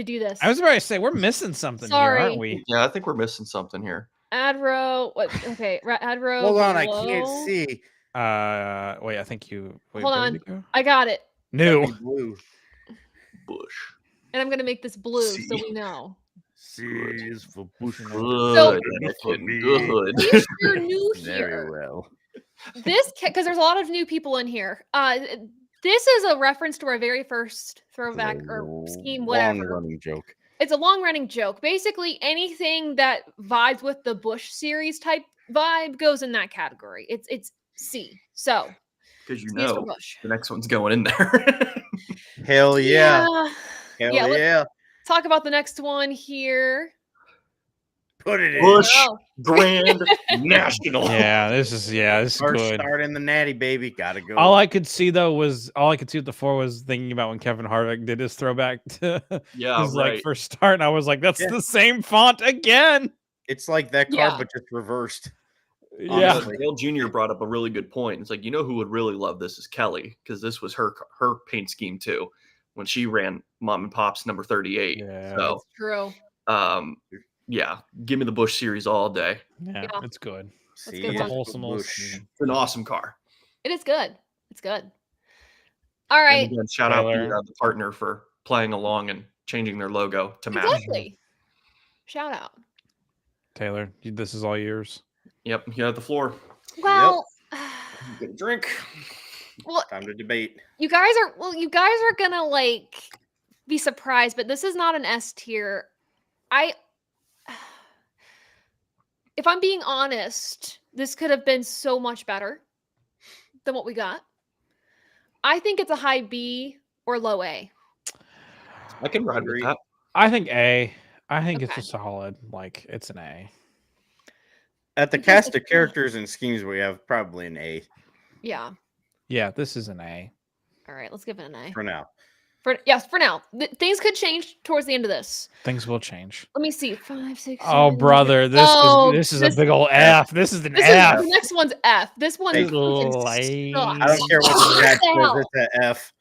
do this. I was about to say we're missing something here, aren't Sorry. we? Yeah, I think we're missing something here. Add row. What? Okay. Add row. Hold on, I below. can't see. Wait, I think you. Wait, Hold where on. did it go? I got it. New. That'd be blue. Bush. And I'm gonna make this blue so See. we know. C is for bush. Good. So- Anakin, good. If you're new Very here, well. this because there's a lot of new people in here. This is a reference to our very first throwback or scheme, whatever. Long-running joke. It's a long-running joke. Basically, anything that vibes with the Bush series type vibe goes in that category. It's C. So Because you C is for know Bush. the next one's going in there. Hell yeah. Hell Yeah, let's- yeah. Talk about the next one here. Put it in. Bush Oh, Grand National. Yeah, this is First good. start in the natty, baby. Gotta go. All I could see with the 4 was thinking about when Kevin Harvick did his throwback to Yeah, his right. like first start, and I was like, that's Yeah. the same font again. It's like that Yeah. card, but just reversed. Yeah, Honestly. Dale Jr. brought up a really good point. It's like, you know who would really love this is Kelly, because this was her paint scheme too when she ran Mom and Pop's number 38. Yeah. So true. yeah, give me the Bush series all day. yeah, Yeah. it's good. See, good It's a one. wholesome little Bush. scheme. It's an awesome car. It is good. It's good. All And right. again, shout out Taylor. the partner for playing along and changing their logo to match. Exactly. Shout out. Taylor, this is all yours. Yep, you have the floor. Well, Get a drink. well, Time to debate. you guys are gonna like be surprised, but this is not an S tier. If I'm being honest, this could have been so much better than what we got. I think it's a high B or low A. I can ride with Agree. that. I think A. I think it's Okay. a solid. Like it's an A. At the Because cast it's of not- characters and schemes we have, probably an A Yeah. Yeah, this is an A. All right, let's give it an A. for now. For now. Things could change towards the end of this. Things will change. Let me see. 5, 6. Oh, 7, brother, this is a big old F. This is an This F. is the next one's F. This one Hey, freaking lame. sucks. I don't care what the What chat the hell? says, it's an F.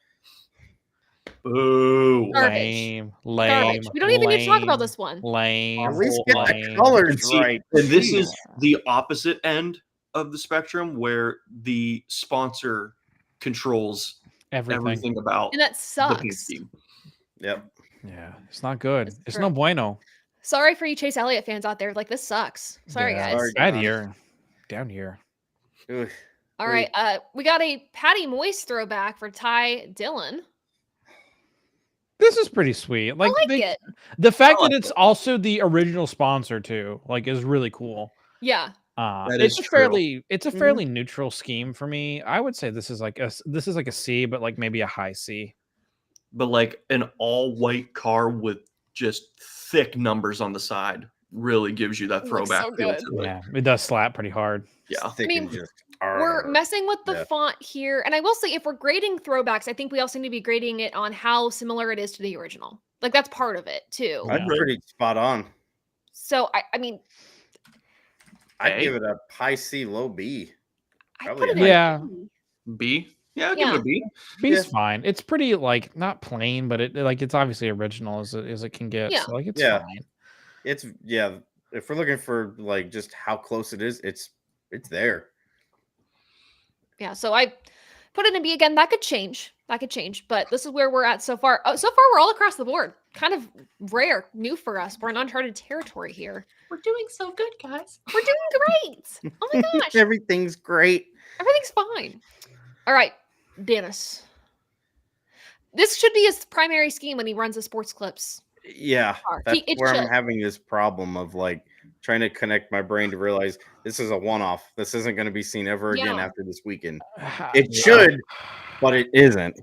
Boo. Garbage. Lame. Garbage. We don't even need to talk about lame, this one. Lame. At least get the lame. colors And see, right. And this Jeez. is the opposite end of the spectrum where the sponsor controls everything about And that the paint sucks. scheme. Yep. Yeah, it's not good. It's It's true. no bueno. Sorry for you Chase Elliott fans out there. Like, this sucks. Sorry, Yeah, guys. sorry. Bad year. Down year. Ugh. All right. We got a Patty Moist throwback for Ty Dillon. This is pretty sweet. Like, I like it. the fact I like that it's also the original sponsor too, like, is really cool. Yeah. That It's is a true. Mm-hmm. fairly neutral scheme for me. I would say this is like a C, but like maybe a high C. But like an all white car with just thick numbers on the side really gives you that It looks throwback so feel good. to it. Yeah, it does slap pretty hard. Yeah. Thick I mean, and just We're messing with the Yeah. font here. And I will say, if we're grading throwbacks, I think we also need to be grading it on how similar it is to the original. Like, that's part of it, too. I'd Yeah. pretty spot on. So, I mean, I'd A? give it a high C, low B. I Probably put it a in Yeah. B. B? Yeah, I'll give it Yeah. a B. B's fine. It's pretty like not plain, but it's obviously original as it can get. Yeah. So like it's Yeah. fine. It's if we're looking for like just how close it is, it's there. Yeah, so I put it in B again. That could change. But this is where we're at so far. Oh, so far, we're all across the board. Kind of rare, new for us. We're in uncharted territory here. We're doing so good, guys. We're doing great. Oh my gosh, Everything's great. everything's fine. All right, Dennis. This should be his primary scheme when he runs the sports clips. Yeah, Car. that's It where should. I'm having this problem of like trying to connect my brain to realize this is a one-off. This isn't going to be seen ever again Yeah. after this weekend. Yeah. It should, but it isn't.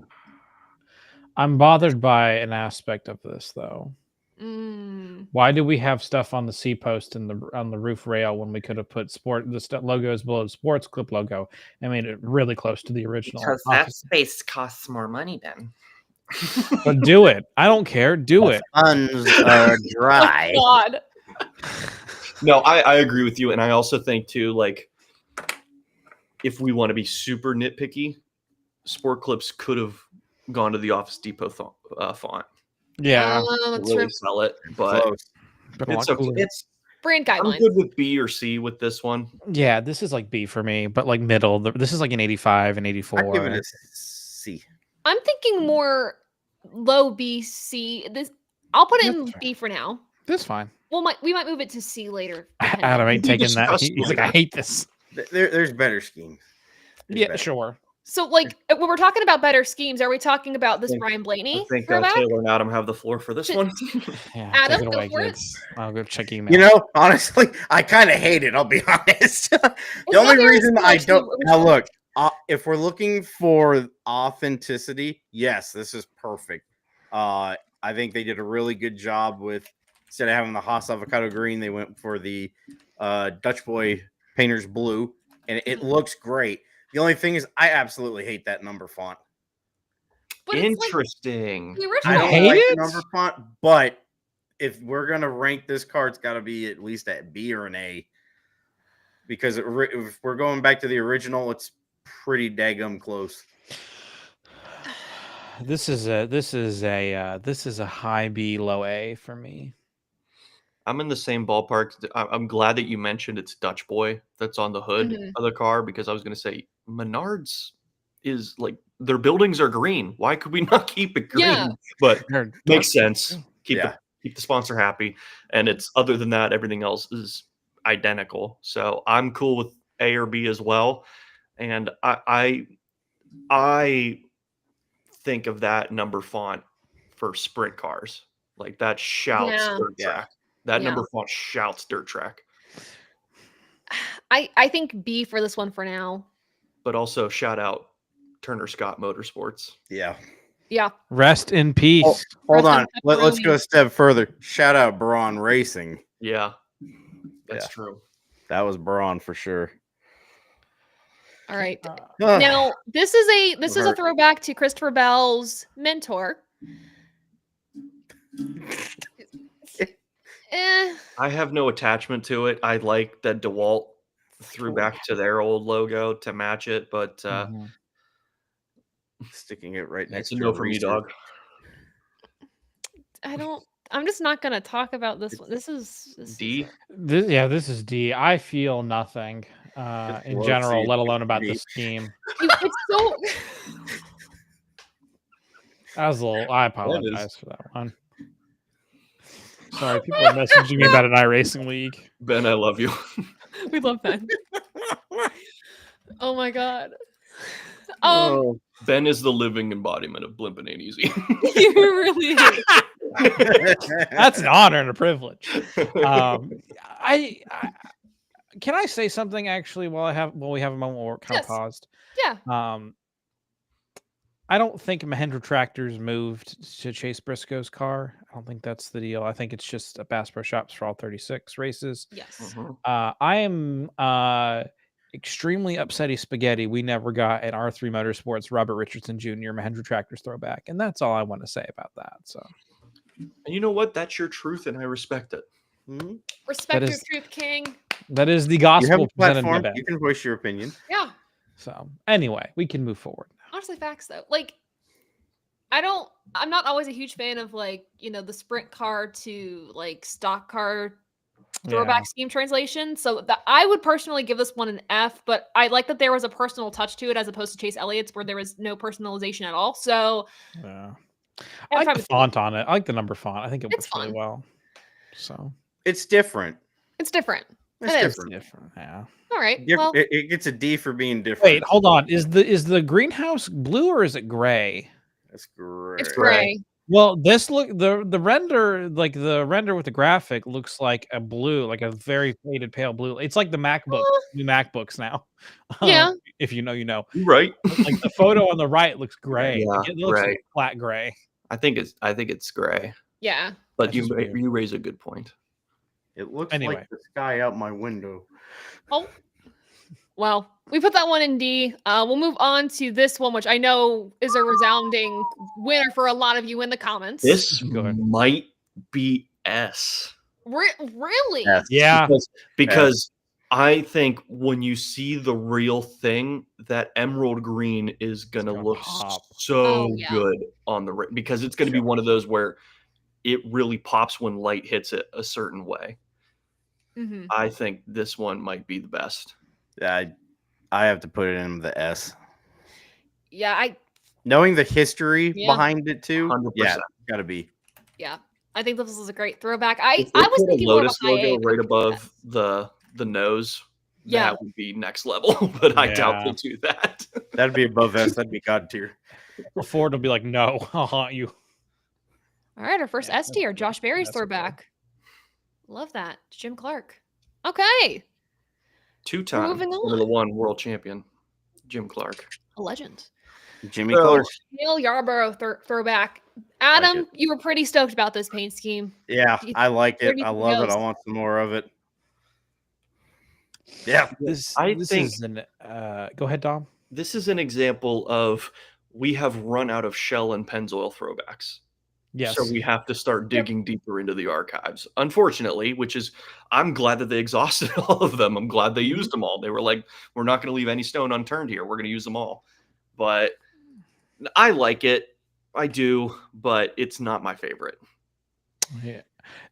I'm bothered by an aspect of this though. Mm. Why do we have stuff on the C post and on the roof rail when we could have put logos below the sports clip logo and made it really close to the original? Because that space costs more money then. But do it. I don't care. Do it. Funds are dry. Oh, God. No, I agree with you. And I also think too, like, if we want to be super nitpicky, Sport Clips could have gone to the Office Depot font. Yeah, That's really true. sell it, but Close. been a it's lot okay. cooler. Brand I'm guidelines. good with B or C with this one. Yeah, this is like B for me, but like middle. This is like an 85 and 84. I'd give it a C. I'm thinking more low B, C. I'll put it in That's fair. B for now. That's fine. We might move it to C later. Adam ain't We taking that. discussed He's like, I later. hate this. There's better schemes. There's Yeah, better. sure. So, like, when we're talking about better schemes, are we talking about this think- Brian I Blaney think throwback? Taylor and Adam have the floor for this one. Yeah, Adam, take it go away, for it. kids. I'll go check email. You know, honestly, I kind of hate it. I'll be honest. The only not reason I irresponsible, don't which now one? look, if we're looking for authenticity, yes, this is perfect. I think they did a really good job with instead of having the Haas avocado green, they went for the Dutch Boy Painter's blue, and it looks great. The only thing is, I absolutely hate that number font. But it's like Interesting. the I original. don't hate like it? the number font, but if we're gonna rank this car, it's got to be at least at B or an A. Because if we're going back to the original, it's pretty daggum close. This is a high B, low A for me. I'm in the same ballpark. I'm glad that you mentioned it's Dutch Boy that's on the hood Mhm. of the car because I was going to say Menards is like their buildings are green. Why could we not keep it green? Yeah. But They're dark makes blue, sense. too. Keep Yeah. the sponsor happy, and it's other than that, everything else is identical. So I'm cool with A or B as well. And I think of that number font for sprint cars like that shouts Yeah. dirt Yeah. track. That Yeah. number font shouts dirt track. I think B for this one for now. But also shout out Turner Scott Motorsports. Yeah. Yeah. Rest in peace. Hold Rest in on. Let's go pepperoni. a step further. Shout out Braun Racing. Yeah, that's Yeah. true. That was Braun for sure. All right. Ah. Now this is a Hurt. throwback to Christopher Bell's mentor. I have no attachment to it. I like that DeWalt threw back to their old logo to match it, but Mhm. Sticking it right next it's a to no for me, Reese's. dog. I'm just not gonna talk about this one. This is D. This is D. I feel nothing It's in low general, C, let it's alone about D. the scheme. it's so I is- apologize for that one. Sorry, people are messaging me about an iRacing league. Ben, I love you. we love Ben. Oh my god. Oh. Ben is the living embodiment of Blimpin' Ain't Easy. You really is. That's an honor and a privilege. I can I say something actually while we have a moment where we're kind of Yes. paused. Yeah. I don't think Mahindra Tractors moved to Chase Briscoe's car. I don't think that's the deal. I think it's just a Bass Pro Shops for all 36 races. Yes. Mhm. I am extremely upsetty spaghetti. We never got an R3 Motorsports Robert Richardson Jr. Mahindra Tractors throwback, and that's all I want to say about that. So, And you know what? That's your truth, and I respect it. Mhm. Respect That your is- truth, King. that is the You have a gospel presented by platform. Ben. You can voice your opinion. Yeah. So, anyway, we can move forward. Honestly, facts though. Like, I'm not always a huge fan of like, the sprint car to like stock car throwback scheme translation. So I would personally give this one an F, but I like that there was a personal touch to it as opposed to Chase Elliott's where there was no personalization at all. So Yeah. I'm I like fine the with font on it. I like the number font. I think it It's works really fun. well. So, It's different. it's different. It's It is. different. different. Yeah. All right. Diff- Well, it gets a D for being different. Wait, hold on. Is the greenhouse blue or is it gray? That's great. it's gray. Well, this the render, like the render with the graphic looks like a blue, like a very faded pale blue. It's like the MacBook, new MacBooks now. Yeah. If you know, you know. You right. Like the photo on the right looks gray. Yeah, Like, it looks right. like flat gray. I think it's gray. Yeah. But That's you just weird. you raise a good point. It looks Anyway. like the sky out my window. Oh. Well, we put that one in D. We'll move on to this one, which I know is a resounding winner for a lot of you in the comments. This Go ahead. might be S. Really? Yes. Yeah. Because I think when you see the real thing, that emerald green is gonna gonna look pop. so yeah. good on the because it's gonna be one of those where it really pops when light hits it a certain way. Mhm. I think this one might be the best. I have to put it in the S. Yeah, Knowing the history Yeah. behind it too, 100%. yeah, gotta be. yeah. I think this is a great throwback. I If they was put a thinking more of Lotus a high A, logo but I right can see above the nose, Yeah. that would be next level, but I doubt Yeah. they'll do that. That'd be above S. That'd be God tier. Ford will be like, no, I'll haunt you. All right, our first Yeah, S tier, Josh Berry's that's okay. throwback. Love that. Jim Clark. Okay. Two-time Moving Formula on. One world champion, Jim Clark. A legend. Jimmy So- Clark. Neil Yarborough throwback. Adam, it. you were pretty stoked about this paint scheme. Yeah, You- I like where it. do you I think it love it. I goes? want some more of it. Yeah. This think- is an go ahead, Dom. This is an example of we have run out of shell and Pennzoil throwbacks. Yes. So we have to start digging deeper into the archives. Unfortunately, which is, I'm glad that they exhausted all of them. I'm glad they used them all. They were like, we're not going to leave any stone unturned here. We're going to use them all. But I like it. I do, but it's not my favorite. Yeah.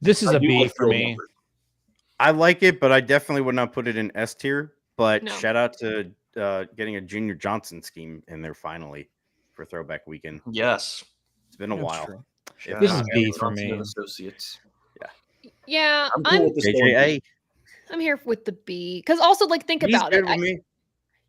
This is I a do B like for field me. numbers. I like it, but I definitely would not put it in S tier. But No. shout out to getting a Junior Johnson scheme in there finally for Throwback Weekend. Yes. It's been a That's while. true. Shout This out is to B for Johnson me. and Associates. Yeah, I'm cool with this going JJA. I'm here with the B. Because also, like, think He's about good it. with me.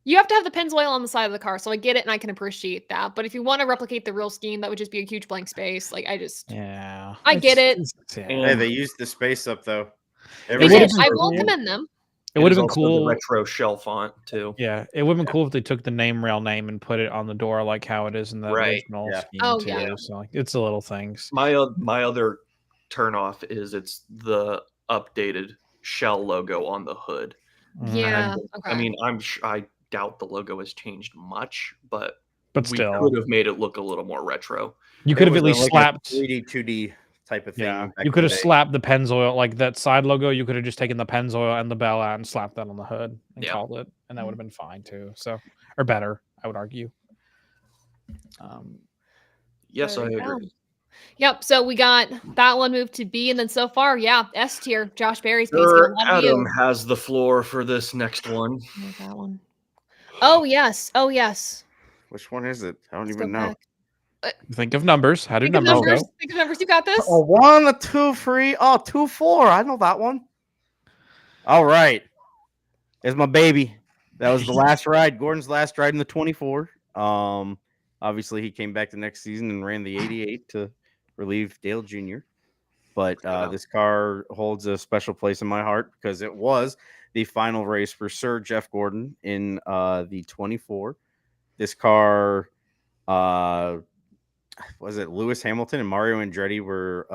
You have to have the Pennzoil on the side of the car, so I get it and I can appreciate that. But if you want to replicate the real scheme, that would just be a huge blank space. Like, Yeah. I get it. Yeah. Hey, they used the space up though. They would've did. been I cool. will commend them. It would is have been also the cool. retro shell font too. Yeah, it would have been cool if they took the name rail name and put it on the door like how it is in the Right, original yeah. scheme Oh, too. yeah. So like, it's the little things. My other turnoff is it's the updated shell logo on the hood. Yeah. I mean, I doubt the logo has changed much, but But we still, could have made it look a little more retro. you could have It at was least like a slapped. 3D, 2D type of thing. Yeah, back you in could the have day. slapped the Pennzoil, like that side logo. You could have just taken the Pennzoil and the bell out and slapped that on the hood and Yeah. called it, and that would have been fine too. So, or better, I would argue. Yes, I There we agree. go. Yep. So we got that one moved to B, and then so far, yeah, S tier. Josh Berry's paint scheme. Sir What about Adam you? has the floor for this next one. There's that one. Oh yes. Oh yes. Which one is it? I don't Let's even go know. back. Think of numbers. How do Think of numbers numbers. go? Think of numbers. You got this. Oh, 1, a 2, 3. Oh, 2, 4. I know that one. All right. There's my baby. That was the last ride. Gordon's last ride in the 24. Obviously he came back the next season and ran the 88 to relieve Dale Jr. But this car holds a special place in my heart because it was the final race for Sir Jeff Gordon in the 24. This car, was it Lewis Hamilton and Mario Andretti were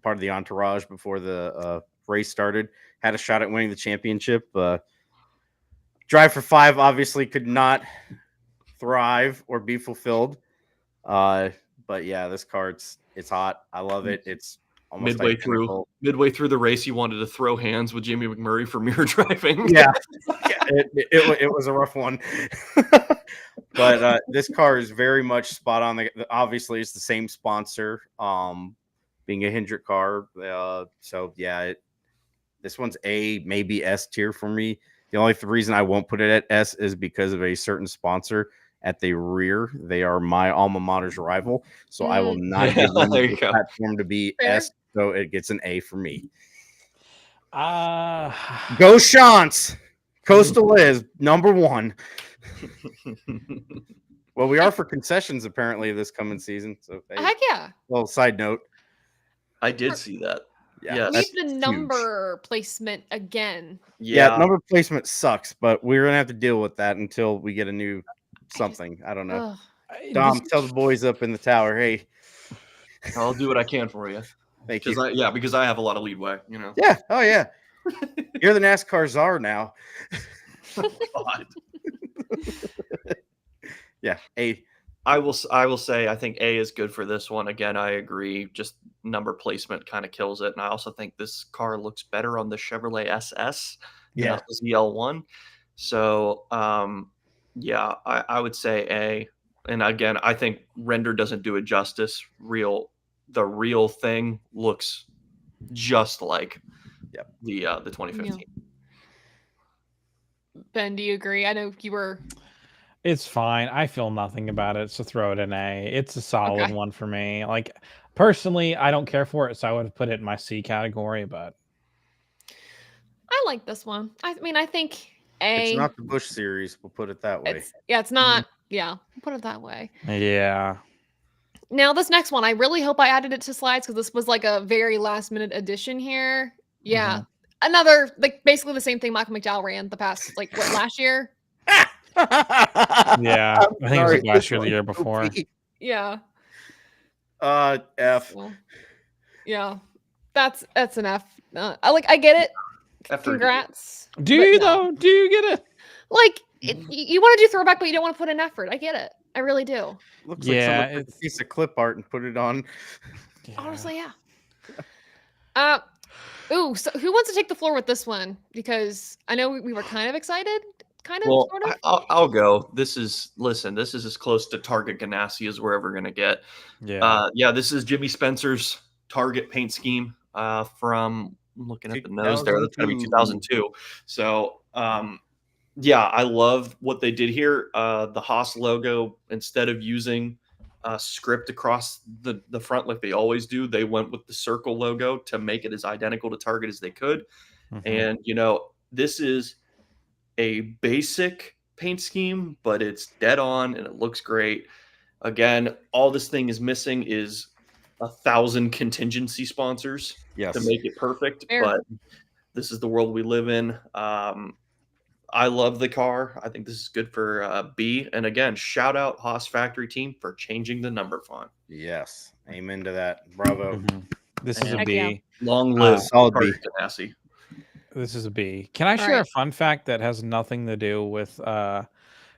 part of the entourage before the race started. Had a shot at winning the championship. Drive for 5 obviously could not thrive or be fulfilled. But yeah, this car, it's hot. I love it. It's almost Midway through the race, you wanted to throw hands with Jamie McMurray for mirror driving. Yeah, it was a rough one. But this car is very much spot on. Obviously, it's the same sponsor, being a Hendrick car. So yeah, this one's A, maybe S tier for me. The only reason I won't put it at S is because of a certain sponsor at the rear. They are my alma mater's rival, so I will not give them There the you go. platform to be Fair. S. So it gets an A for me. Go. Go Shants! Coastal is number 1. Well, we are for concessions apparently this coming season. So hey, Heck yeah. well, side note. I did see that. Yeah, Yes. Leave the huge. number placement again. Yeah, number placement sucks, but we're gonna have to deal with that until we get a new something. I don't know. Ugh. Dom, tell the boys up in the tower, hey, I'll do what I can for you. thank you. Because I have a lot of leadway, you know. Yeah, oh yeah. You're the NASCAR czar now. God. Yeah, A. I will say I think A is good for this one. Again, I agree. Just number placement kind of kills it. And I also think this car looks better on the Chevrolet SS Yeah, ZL1. So yeah, I would say A. And again, I think render doesn't do it justice. The real thing looks just like the 2015. Yeah. Ben, do you agree? I know you were. It's fine. I feel nothing about it, so throw it an A. It's a solid Okay. one for me. Like personally, I don't care for it, so I would put it in my C category. But I like this one. I mean, I think A. It's not the Bush series. We'll put it that way. It's not. Yeah, we'll put it that way. yeah, Now, this next one, I really hope I added it to slides because this was like a very last minute addition here. Yeah. Another, like, basically the same thing Michael McDowell ran the past, like, what, last year? yeah. I think it was like last year, or the year before. Yeah. F. Well, yeah. That's an F. I get it. F or D. Congrats. Do but you no. though? Do you get it? Like, you want to do throwback, but you don't want to put in effort. I get it. I really do. Looks Yeah, like someone took a piece of clip art and put it on. Yeah. Honestly, yeah. Ooh, so who wants to take the floor with this one? Because I know we were kind of excited, Well, sort of. I'll go. This is as close to Target Ganassi as we're ever gonna get. Yeah. This is Jimmy Spencer's Target paint scheme from looking at the nose there. That's gonna be 2002. So yeah, I love what they did here. The Haas logo, instead of using script across the front like they always do, they went with the circle logo to make it as identical to Target as they could. And this is a basic paint scheme, but it's dead on and it looks great. Again, all this thing is missing is 1,000 contingency sponsors to make it perfect. Fair. But this is the world we live in. I love the car. I think this is good for B. And again, shout out Haas factory team for changing the number font. Yes. Amen to that. Bravo. This is a Heck B. yeah. Long live solid B. Target Ganassi. This is a B. Can I All share a right. fun fact that has nothing to do with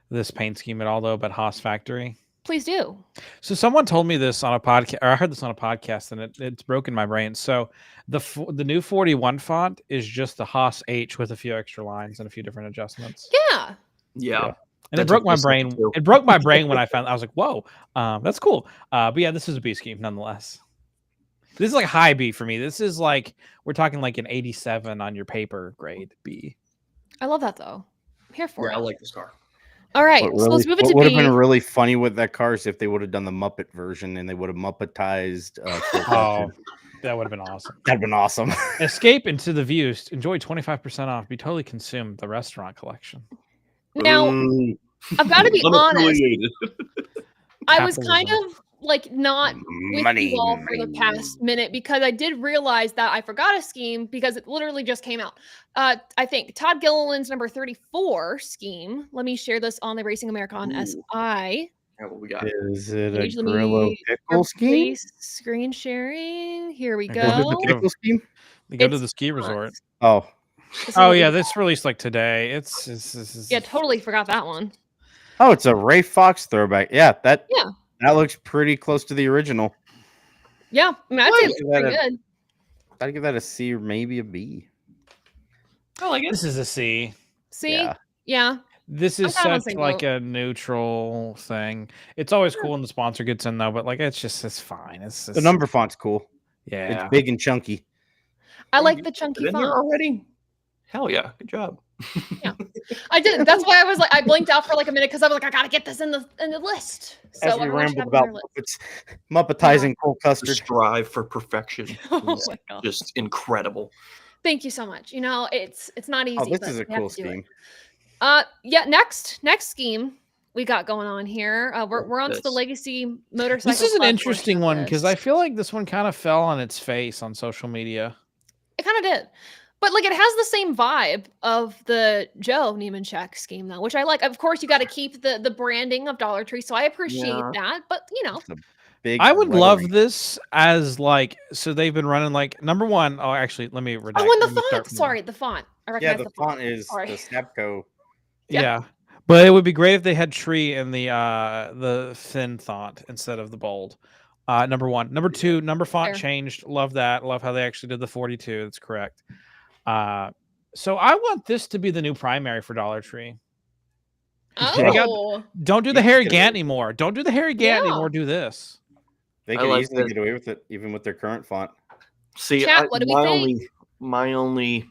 this paint scheme at all, though, but Haas Factory? Please do. So someone told me this on a podcast, or I heard this on a podcast, and it's broken my brain. So the new 41 font is just the Haas H with a few extra lines and a few different adjustments. Yeah. Yeah. And it broke my brain. It broke my brain when I found. I was like, "Whoa, that's cool." But yeah, this is a B scheme nonetheless. This is like high B for me. This is like we're talking like an 87 on your paper grade B. I love that though. I'm here for it. I like this car. All right, so let's move it to What would B. have been really funny with that car is if they would have done the Muppet version and they would have Muppetized. Oh, that would have been awesome. That'd been awesome. Escape into the views. Enjoy 25% off. Be totally consumed. The restaurant collection. Now, I've got to be honest. I was kind of like not with you all for the past minute because I did realize that I forgot a scheme because it literally just came out. I think Todd Gilliland's number 34 scheme. Let me share this on the Racing America on SI. Yeah, what we got? Is it a Page, let Grillo me pickle scheme? replace screen sharing. Here we Is go. it The pickle scheme? They go to It's the ski not. resort. Oh, This is Oh what yeah, we this got. released like today. It's Yeah, totally forgot that one. oh, it's a Ray Fox throwback. Yeah, that Yeah. that looks pretty close to the original. Yeah, I mean, I'd say it's pretty good. I'd give that a C or maybe a B. I like it. This is a C. See? Yeah. Yeah. This I'm is kinda on the such same like boat. a neutral thing. It's always cool when the sponsor gets in though, but like it's fine. It's The number font's cool. yeah. It's big and chunky. I like you the put chunky it in there font. already. Hell yeah, good job. I did. That's why I was like, I blinked out for like a minute because I was like, I gotta get this in the list. So As we everyone should rambled have it on about their list. Muppetizing Cole Custer. Strive for perfection. Oh is my God. just incredible. Thank you so much. You know, it's not easy. Oh, this but is a we have cool to do it. scheme. Yeah. Next scheme we got going on here. We're on to the This. Legacy Motorcycle. This is an Club interesting portion of one because I this. feel like this one kind of fell on its face on social media. It kind of did. But like it has the same vibe of the Joe Niemanchak scheme though, which I like. Of course, you got to keep the branding of Dollar Tree, so I appreciate Yeah. that. But you know, It's a big I would love lettering. this as like so they've been running like number one. Oh, actually, let me redact. oh, and let the me start font. from Sorry, the font. I Yeah, recognize the font is Sorry. the Snapco. Yeah. Yeah. But it would be great if they had tree in the thin font instead of the bold. Number one. Number two, number font Fair. changed. Love that. Love how they actually did the 42. That's correct. So I want this to be the new primary for Dollar Tree. Oh, Don't do the Harry Gant anymore. Don't do the Harry Gant Yeah. anymore. Do this. They I could like easily this. get away with it, even with their current font. See, Chat, what do we think? my only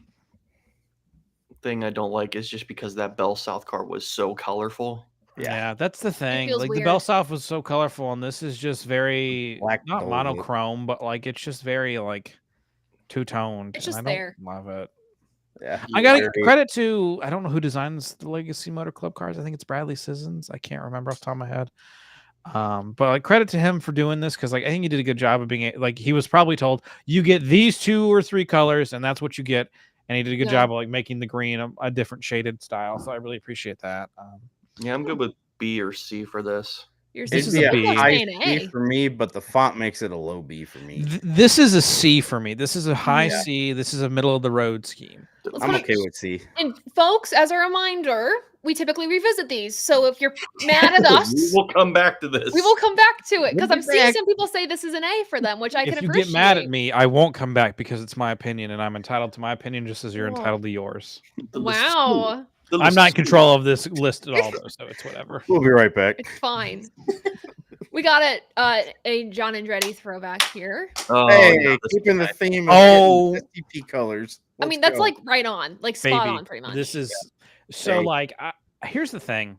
thing I don't like is just because that Bell South car was so colorful. Yeah, that's the thing. feels Like the weird. Bell South was so colorful, and this is just very Black not gold. monochrome, but like it's just very like two toned. It's and just I don't there. love it. Yeah, I got very- credit to I don't know who designs the Legacy Motor Club cars. I think it's Bradley Sissons. I can't remember off the top of my head. But like credit to him for doing this because like I think he did a good job of being like he was probably told you get these 2 or 3 colors and that's what you get, and he did a good job of like making the green a different shaded style. So I really appreciate that. Yeah, I'm good with B or C for this. This is It'd a be B. a high Saying C A. for me, but the font makes it a low B for me. This is a C for me. This is a high Yeah. C. This is a middle of the road scheme. Let's I'm put it- okay with C. And folks, as a reminder, we typically revisit these. So if you're mad at us, We will come back to this. we will come back to it because We'll I'm be seeing back. some people say this is an A for them, which I can If you appreciate. get mad at me, I won't come back because it's my opinion and I'm entitled to my opinion just as you're Whoa. entitled to yours. The list is Wow, The I'm list not is in control of this list at all, though, so it's whatever. We'll be right back. it's fine. We got it. A John Andretti throwback here. Oh, Hey, yeah, this keeping the guy. theme of Oh. STP colors. I mean, Let's that's go. like right on, like spot Baby, on, pretty much. this is so Hey. like. Here's the thing.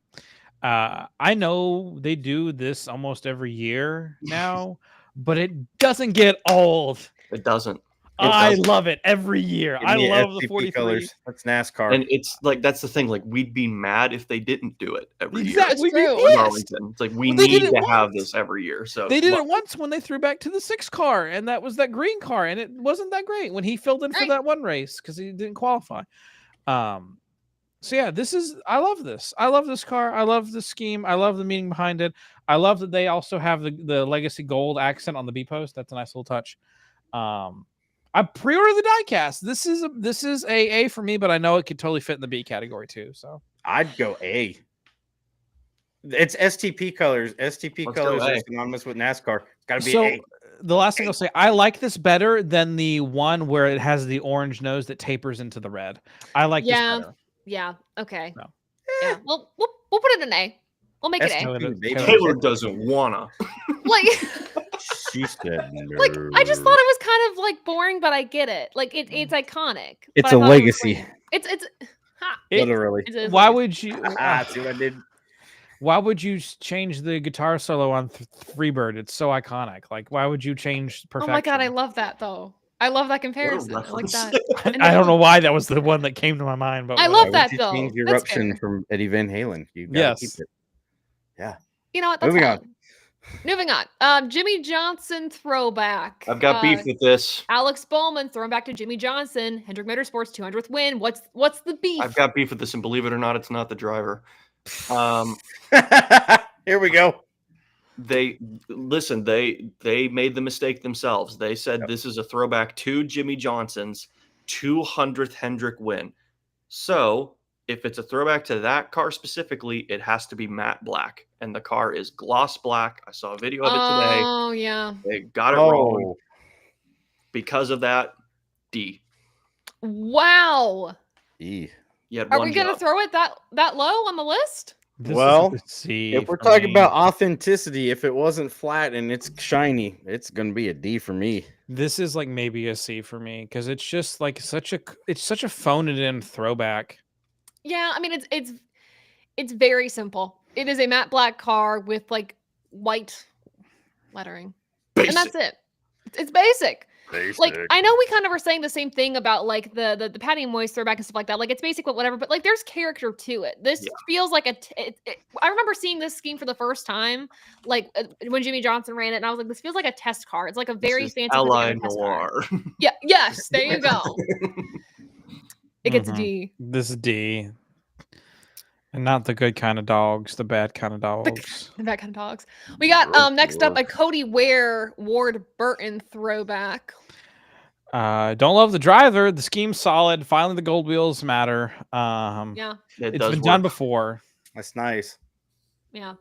I know they do this almost every year now, but it doesn't get old. It doesn't. I doesn't. love it every year. Give I me love the STP 43. colors. That's NASCAR. And it's like that's the thing. Like we'd be mad if they didn't do it every Exactly. It's We'd be true. year. pissed. Darlington. It's like we Well, they did need it to have once. this every year. So They did look, it once when they threw back to the 6 car, and that was that green car, and it wasn't that great when he filled in for Right. that one race because he didn't qualify. So yeah, I love this. I love this car. I love the scheme. I love the meaning behind it. I love that they also have the legacy gold accent on the B post. That's a nice little touch. I pre-ordered the diecast. This is a for me, but I know it could totally fit in the B category too. So I'd go A. It's STP colors. STP Let's go colors are A. synonymous with NASCAR. It's got to be so A. the last thing I'll say, I like this better than the one where it has the orange nose that tapers into the red. I like Yeah. this better. Yeah. Okay. No. Yeah. We'll put it an A. We'll make it A. Taylor- baby. Taylor- Taylor doesn't wanna. Like, She said no. like I just thought it was kind of like boring, but I get it. Like it's iconic. It's but I a thought it was legacy. lame. It's ha, It- Literally. it is Why like- would you? See what I did? Why would you change the guitar solo on Freebird? It's so iconic. Like, why would you change Oh perfection? my god, I love that though. I love that comparison. I like reference. that. I don't know why that was the one that came to my mind, but I whatever. love Why that, would you though. change That's Eruption fair. from Eddie Van Halen. You gotta Yes. keep it. You know what? That's Moving on. fine. Moving on. Jimmy Johnson throwback. I've got beef with this. Alex Bowman throwing back to Jimmy Johnson. Hendrick Motorsports 200th win. What's the beef? I've got beef with this, and believe it or not, it's not the driver. Here we go. They made the mistake themselves. They said this is a throwback to Jimmy Johnson's 200th Hendrick win. So if it's a throwback to that car specifically, it has to be matte black, and the car is gloss black. I saw a video of it today. Oh yeah. They got it wrong. Oh, Because of that, D. Wow. E. You had Are one we gonna job. throw it that low on the list? This is Well, a C If we're for talking me. about authenticity, if it wasn't flat and it's shiny, it's gonna be a D for me. This is like maybe a C for me because it's just like such a phoned in throwback. Yeah, I mean it's very simple. It is a matte black car with like white lettering. Basic. And that's it. It's basic. Like I know we kind of were saying the same thing about like the Patty and Moist throwback and stuff like that. Like it's basic, but whatever. But like there's character to it. This feels like I remember seeing this scheme for the first time, like when Jimmy Johnson ran it, and I was like, this feels like a test car. It's like a very This is fancy Ally test car. Noir. Yeah. Yes. There you go. It gets a Mhm. D. This is D. And not the good kind of dogs, the bad kind of dogs. That kind of dogs. We got Oh, next up Lord. a Cody Ware Ward Burton throwback. Don't love the driver. The scheme's solid. Finally, the gold wheels matter. Yeah. It It's does been done work. before. That's nice. Yeah.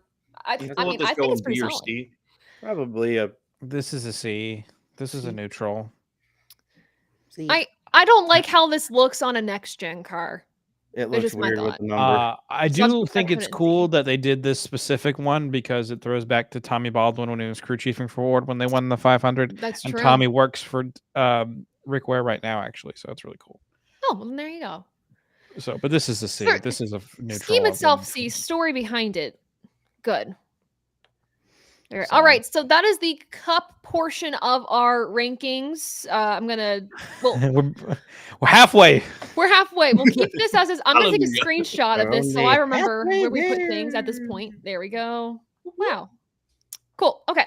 I I want mean, this I think going it's pretty B or solid. C. Probably a This is a C. This is a neutral. I don't like how this looks on a next gen car. It looks just my weird with thought. the number. I So let's do put think it it's in cool Z. that they did this specific one because it throws back to Tommy Baldwin when he was crew chiefing for Ford when they won the 500. That's And true. Tommy works for Rick Ware right now, actually, so it's really cool. Oh, well, then there you go. So, but this is a C. Sure. This is a neutral. Scheme itself, C. Story behind it, good. There. All right, so that is the cup portion of our rankings. I'm gonna. Well, we're halfway. we're halfway. We'll keep this as is. I'm gonna take a Hallelujah. screenshot of this so Only I remember halfway where we put things at this there. point. There we go. Wow. Cool. Okay.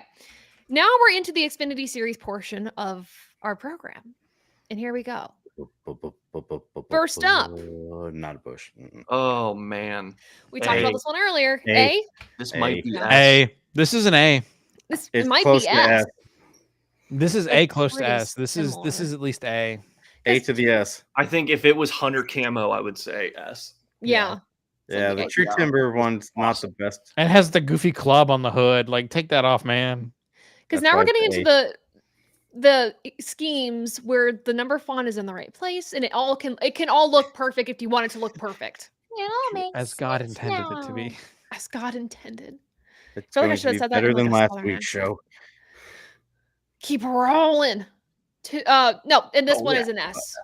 Now we're into the Xfinity series portion of our program, and here we go. First up. Not a Bush. Oh man, We talked A. about this one earlier. A. A. this A. might be Yeah. S. A. This is an A. This It's it might close be to S. S. This is It's A close to pretty S. This is similar. at least A. A to the S. I think if it was Hunter Camo, I would say S. Yeah. Yeah, Something the like True that. Timber one's not the best. And it has the goofy club on the hood. Like, take that off, man. Because That's now why we're getting it's into the schemes where the number font is in the right place, and it can all look perfect if you want it to look perfect. It all makes As God sense intended it to now. be. As God intended. It's feel like I going should to have be said that in, better like, than a last Southern week's accent. show. Keep rolling. No, and this Oh, one yeah. is an S.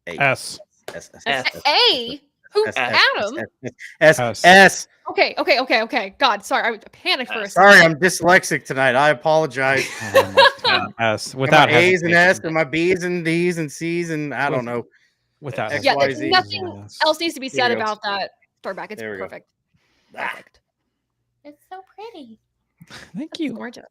A. S. S. S. S. S. A? Who? S. Adam? S. S. Okay. God, sorry. I panicked for a Sorry, second. I'm dyslexic tonight. I apologize. Oh my God. S. Got Without my A's and hesitation. S and my B's and D's and C's and I don't know. Without X, Yeah, Y, hesitation. Z. nothing else needs to be Here said we go. about that throwback. It's There we go. perfect. Ah. Perfect. It's so pretty. Thank you. Gorgeous.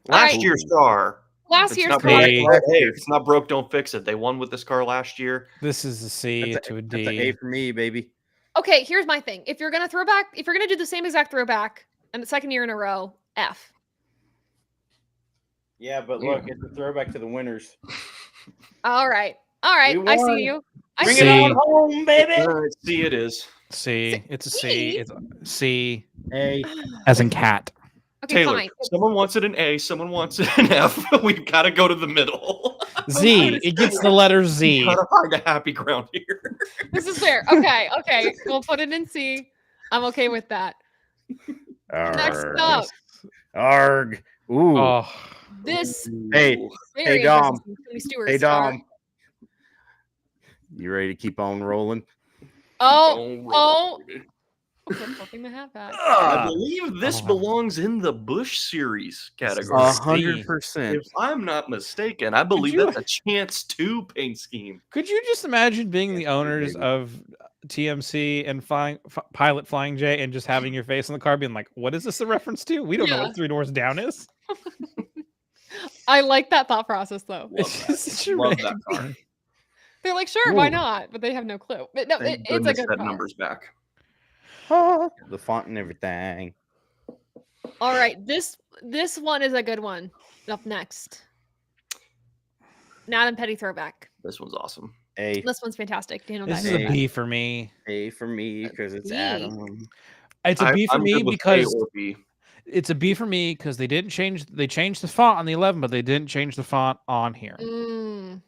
Last right. year's car. Last If year's it's not car. broke, A. hey, if it's not broke, don't fix it. They won with this car last year. This is a C That's to a That's an D. A for me, baby. Okay, here's my thing. If you're gonna do the same exact throwback and the second year in a row, F. Yeah, but look, it's a throwback to the winners. All right. I We won. see you. I Bring see it C. on home, baby. See, it is. C. It's a C. C? It's a C. A. As in cat. Okay, Taylor, fine. someone wants it an A, someone wants it an F. We've got to go to the middle. Z. It gets the letter Z. Got to find a happy ground here. This is fair. Okay. We'll put it in C. I'm okay with that. Next Arg. up, Arg. Ooh. Oh. this Hey, very Dom. interesting Tony Stewart's Hey, car. Dom. You ready to keep on rolling? Oh, I'm flipping the hat back. I believe this Oh. belongs in the Bush Series This is category. 100%. If I'm not mistaken, I believe you- that's a chance to paint scheme. Could you just imagine being the Yes, owners baby. of TMC and Pilot Flying J and just having your face on the car being like, what is this a reference to? We don't know Yeah. what 3 doors down is. I like that thought process though. Love It's that. just such a Love random that car. thing. They're like, sure, why Ooh. not? But they have no clue. But no, Thank it's a goodness good that car. number's back. The font and everything. All right, this one is a good one. Up next, Nat and Petty throwback. This one's awesome. A. This one's fantastic. Daniel This is Diamond. a A. B for me. A for me because it's B. Adam. It's a B for I'm me good with A because or B. it's a B for me because they changed the font on the 11, but they didn't change the font on here. Mm,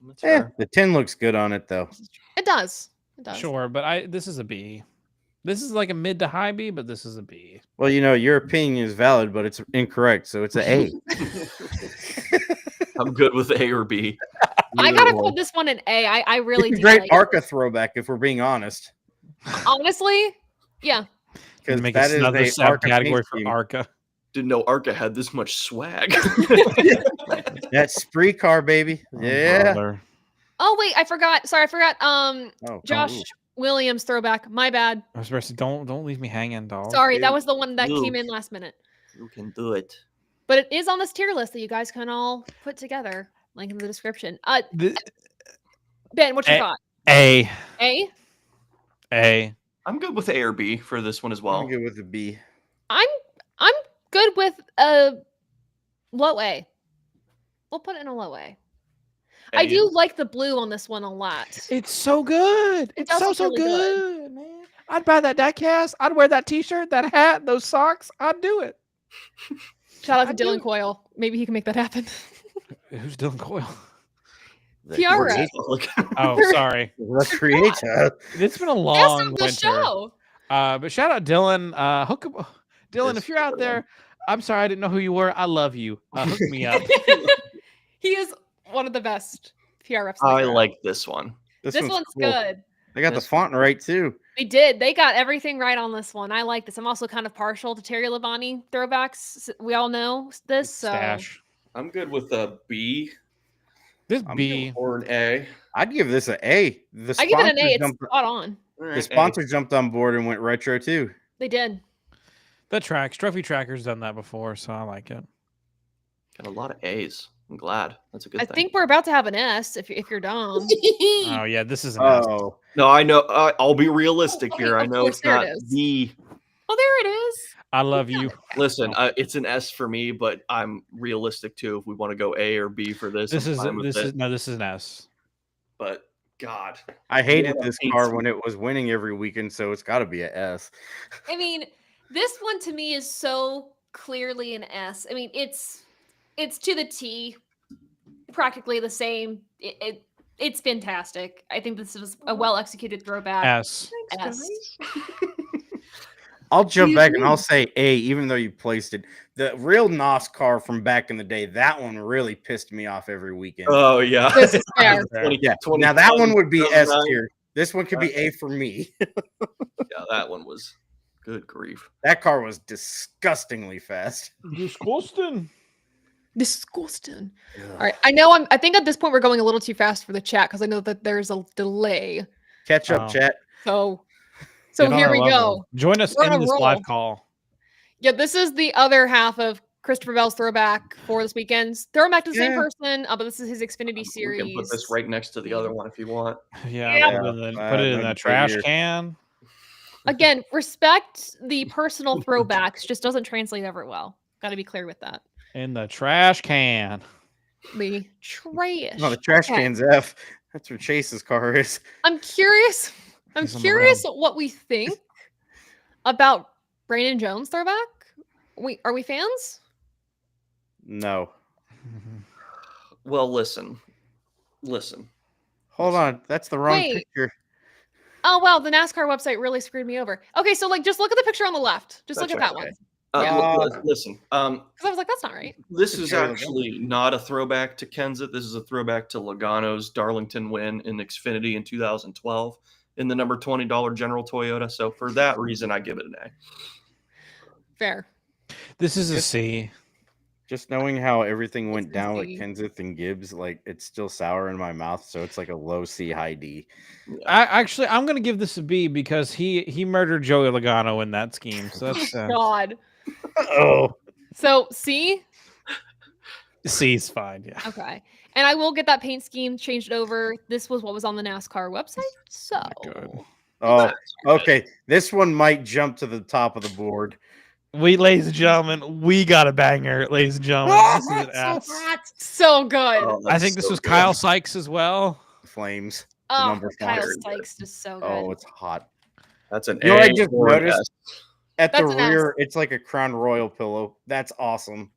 That's Yeah, fair. the 10 looks good on it though. it does. It does. Sure, but this is a B. This is like a mid to high B, but this is a B. Well, you know, your opinion is valid, but it's incorrect, so it's an A. I'm good with A or B. I Neither gotta one. put this one in A. I really It's a do. great like it. ARCA throwback if we're being honest. Honestly, yeah. Because Make that is another a ARCA subcategory paint for scheme. ARCA. Didn't know Arca had this much swag. That spree car, baby. Oh, Yeah. brother. Oh wait, I forgot. Sorry, I forgot. Oh, Josh ooh. Williams throwback. My bad. I was supposed to don't leave me hanging, dog. Sorry, that dude, was the one that came Luke. in last minute. You can do it. But it is on this tier list that you guys can all put together. Link in the description. Ben, what's your A- thought? A. A? I'm good with A or B for this one as well. I'm good with the B. I'm good with a low A. We'll put it in a low A. I A. do like the blue on this one a lot. It's so good. It It's does so look really good. good, man. I'd buy that diecast. I'd wear that T-shirt, that hat, those socks. I'd do it. Shout out to I do. Dylan Coyle. Maybe he can make that happen. Who's Dylan Coyle? Tiara. Oh, sorry. The creator. It's been a Guest long of the winter. show. But shout out Dylan. Dylan, if you're out there, I'm sorry I didn't know who you were. I love you. Hook me up. He is one of the best PR reps. I like this one. This one's cool. good. They got the font right too. They did. They got everything right on this one. I like this. I'm also kind of partial to Terry Labonte throwbacks. We all know this. So Stash. I'm good with a B. This B or an A. I'd give this an A. I give it an A. It's spot on. The sponsor jumped on board and went retro too. They did. The tracks, Trophy Tracker's done that before, so I like it. Got a lot of A's. I'm glad. That's a good thing. I think we're about to have an S if you're Dom. Oh yeah, this is an S. Oh No, I know. I'll be realistic here. I know it's not B. Oh, there it is. I love you. Listen, it's an S for me, but I'm realistic too. If we want to go A or B for this, This is an S. But God, I hated this car when it was winning every weekend, so it's got to be an S. I mean, this one to me is so clearly an S. I mean, it's to the T, practically the same. It's fantastic. I think this is a well executed throwback. S. I'll jump back and I'll say A, even though you placed it. The real NASCAR from back in the day, that one really pissed me off every weekend. Oh yeah, This is fair. Yeah. Now that one would be S tier. This one could be A for me. Yeah, that one was good grief. That car was disgustingly fast. Disgusting. All right. I think at this point we're going a little too fast for the chat because I know that there's a delay. Catch up, chat. So Get on here our we level. go. Join us We're on in a this roll. live call. Yeah, this is the other half of Christopher Bell's throwback for this weekend's. Throw him back to the same person, but this is his Xfinity series. We can put this right next to the other one if you want. Yeah. Put it in the trash can. Again, respect the personal throwbacks. Just doesn't translate ever well. Got to be clear with that. In the trash can. The trash. No, the trash can's F. That's where Chase's car is. I'm curious. I'm curious what we think about Brandon Jones throwback. Are we fans? No. Well, listen. Hold on. That's the wrong picture. Oh, wow. The NASCAR website really screwed me over. Okay, so just look at the picture on the left. Just look at that one. Listen. Because I was like, that's not right. This is actually not a throwback to Kenseth. This is a throwback to Logano's Darlington win in Xfinity in 2012 in the number $20 General Toyota. So for that reason, I give it an A. Fair. This is a C. Just knowing how everything went down with Kenseth and Gibbs, it's still sour in my mouth. So it's like a low C, high D. I'm going to give this a B because he murdered Joey Logano in that scheme. So that's God. Oh. So C? C is fine. Yeah. Okay. And I will get that paint scheme changed over. This was what was on the NASCAR website. So good. Oh, okay. This one might jump to the top of the board. Ladies and gentlemen, we got a banger, ladies and gentlemen. This is an S. So good. Oh, I think this was Kyle Sykes as well. Flames. Oh, Kyle Sykes is so good. Oh, it's hot. That's an A. A. I just noticed at the That's an rear, S. it's like a Crown Royal pillow. That's awesome.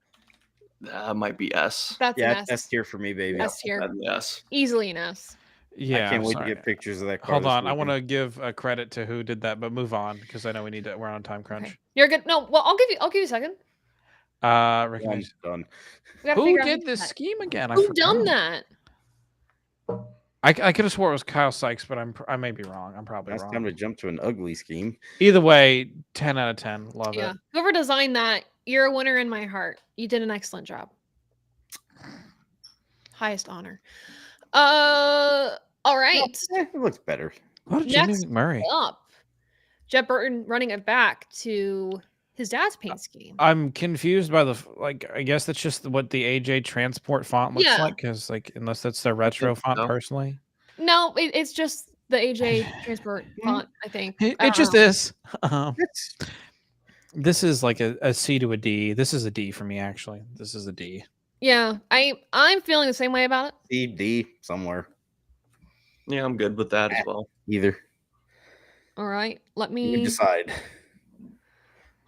That might be S. That's an S. S tier for me, baby. S tier. Yes. Easily an S. Yeah, I can't wait to get pictures of that car. Hold on, I want to give a credit to who did that, but move on because I know we're on time crunch. Okay. You're good. No, well, I'll give you a second. I'm done. Who did this scheme again? Who done that? I could have swore it was Kyle Sykes, but I may be wrong. I'm probably That's wrong. time to jump to an ugly scheme. Either way, 10 out of 10. Love it. Whoever designed that, you're a winner in my heart. You did an excellent job. Highest honor. All right. It looks better. What did Jimmy Next McMurray? up, Jeb Burton running it back to his dad's paint scheme. I'm confused by I guess that's just what the AJ Transport font looks like, because unless that's their retro font personally. No, it's just the AJ Transport font, I think. It just is. This is like a C to a D. This is a D for me, actually. This is a D. Yeah, I'm feeling the same way about it. C, D, somewhere. Yeah, I'm good with that as well. Either. All right, let me decide.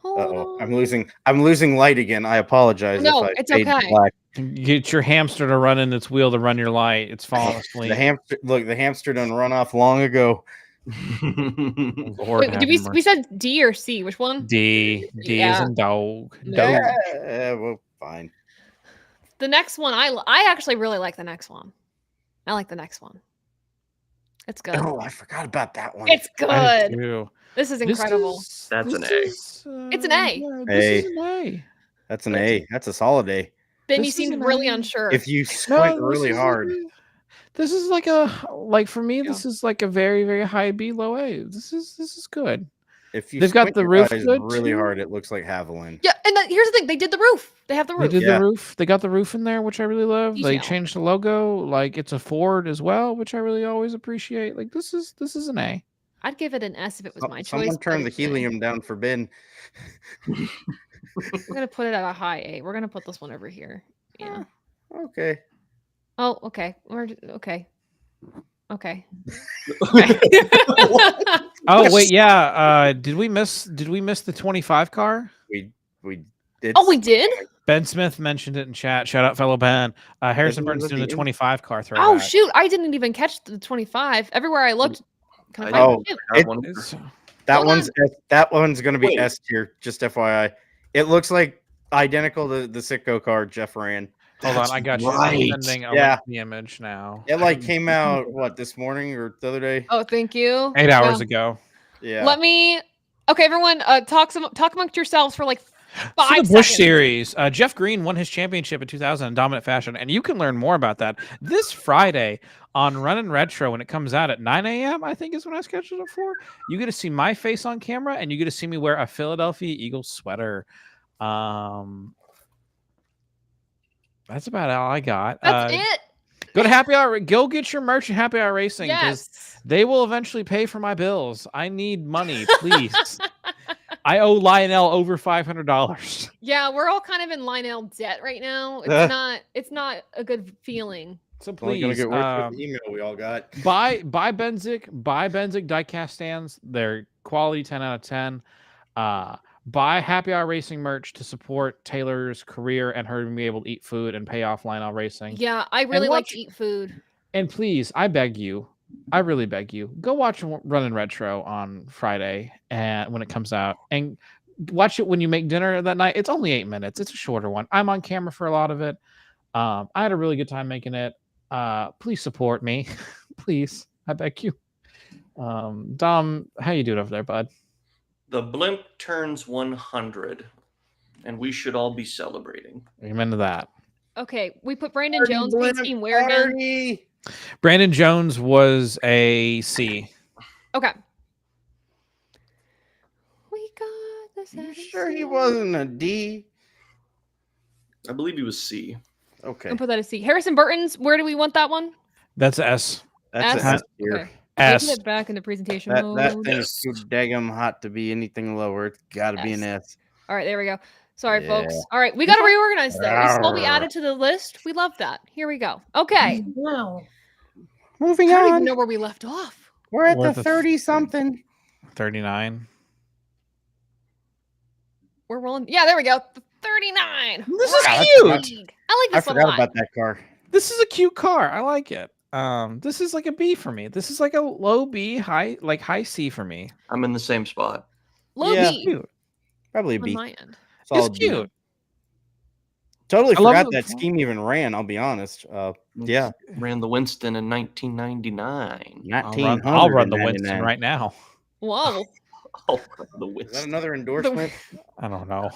Uh-oh. I'm losing light again. I apologize No, if I it's fade to okay. black. Get your hamster to run in its wheel to run your light. It's falling asleep. The hamster done run off long ago. Lord, Wait, we said D or C? Which one? D is in dog. Yeah. Well, fine. The next one, I actually really like the next one. I like the next one. It's good. Oh, I forgot about that one. It's good. Do. This is incredible. That's an A. It's an A. Yeah, Hey. this is an A. That's an A. That's a solid A. Ben, you This is seemed an really A. unsure. If you squint really hard. This is for me. This is like a very, very high B, low A. This is good. If you They've got squint the your roof eyes good, really too. hard, it looks like Haviland. Yeah, and here's the thing: they did the roof. They have the They roof. did Yeah. the roof. They got the roof in there, which I really love. They Detail. changed the logo. Like it's a Ford as well, which I really always appreciate. Like this is an A. I'd give it an S if it was my choice. Someone but turn the it's an A. helium down for Ben. We're gonna put it at a high A. We're gonna put this one over here. Yeah. Okay. Oh, okay. Okay. Okay. Oh wait, yeah. Did we miss the 25 car? We did. Oh, we did? Ben Smith mentioned it in chat. Shout out, fellow Ben. Harrison Isn't Burton's it doing the the 25 car throwback. Oh shoot! I didn't even catch the 25. Everywhere I looked, can I find Oh, it? That one. It's- That one's gonna be Wait. S tier. Just FYI, it looks like identical to the Sitco car Jeff ran. Hold on, I got you. right. I'm sending a Yeah. link to the image now. It like came out this morning or the other day. Oh, thank you. 8 hours Yeah. ago. Yeah. Let me. Okay, everyone, talk amongst yourselves for like 5 So the seconds. Busch Series, Jeff Green won his championship in 2000 in dominant fashion, and you can learn more about that this Friday on Runnin' Retro when it comes out at 9 a.m. I think is when I scheduled it for. You get to see my face on camera, and you get to see me wear a Philadelphia Eagles sweater. That's about all I got. That's it. Go to Happy Hour. Go get your merch at Happy Hour Racing because Yes. they will eventually pay for my bills. I need money, please. I owe Lionel over $500. Yeah, we're all kind of in Lionel debt right now. It's not a good feeling. So Only gonna please, get worse with the email we all got. buy Benzik diecast stands. They're quality 10 out of 10. Buy Happy Hour Racing merch to support Taylor's career and her being able to eat food and pay off Lionel Racing. Yeah, I really like watch- to eat food. And please, I beg you, I really beg you, go watch Runnin' Retro on Friday and when it comes out, and watch it when you make dinner that night. It's only 8 minutes. It's a shorter one. I'm on camera for a lot of it. I had a really good time making it. Please support me, please. I beg you. Dom, how you doing over there, bud? The blimp turns 100, and we should all be celebrating. Amen to that. Okay, we put Brandon Jones paint scheme where again? Brandon Jones was a C. Okay. We got this. You sure he wasn't a D? I believe he was C. Okay. And put that as C. Harrison Burton's. Where do we want that one? That's a S. That's S? a S tier. Okay. S. Taking it back into presentation That mode. thing is too daggum hot to be anything lower. It's got to be an S. All right, there we go. Sorry, Yeah. folks. All right, we got to reorganize though. This will be added to the list. We love that. Here we go. Okay. Wow. Moving I don't even on. know where we left off. We're at We're at the the 30 something. 39. We're rolling. Yeah, there we go. 39. This is Right. cute. I like I this one a forgot lot. about that car. This is a cute car. I like it. This is like a B for me. This is like a low B, high C for me. I'm in the same spot. Low Yeah. B Cute. Probably a on B. my end. Solid It's B. cute. Totally I love forgot the- that scheme even ran. I'll be honest. Yeah. Ran the Winston in 1999. I'll run the Winston right now. Whoa. Oh, the Is that Winston. another endorsement? I don't know.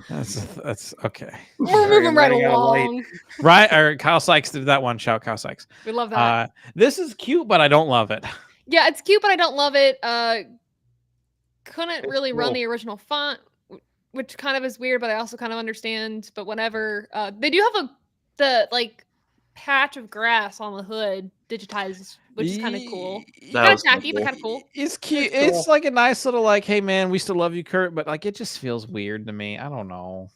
That's okay. We're Sorry, moving I'm right running out of light. along. Right? Or Kyle Sykes did that one. Shout Kyle Sykes. We love that. This is cute, but I don't love it. Yeah, it's cute, but I don't love it. Couldn't It's really run cool. the original font, which kind of is weird, but I also kind of understand. But whatever. They do have the like patch of grass on the hood digitized, which is kind of cool. That Kind of was kinda tacky, but cool. kind of cool. It's cute. It's cool. It's like a nice little like, hey man, we still love you, Kurt, but like it just feels weird to me. I don't know.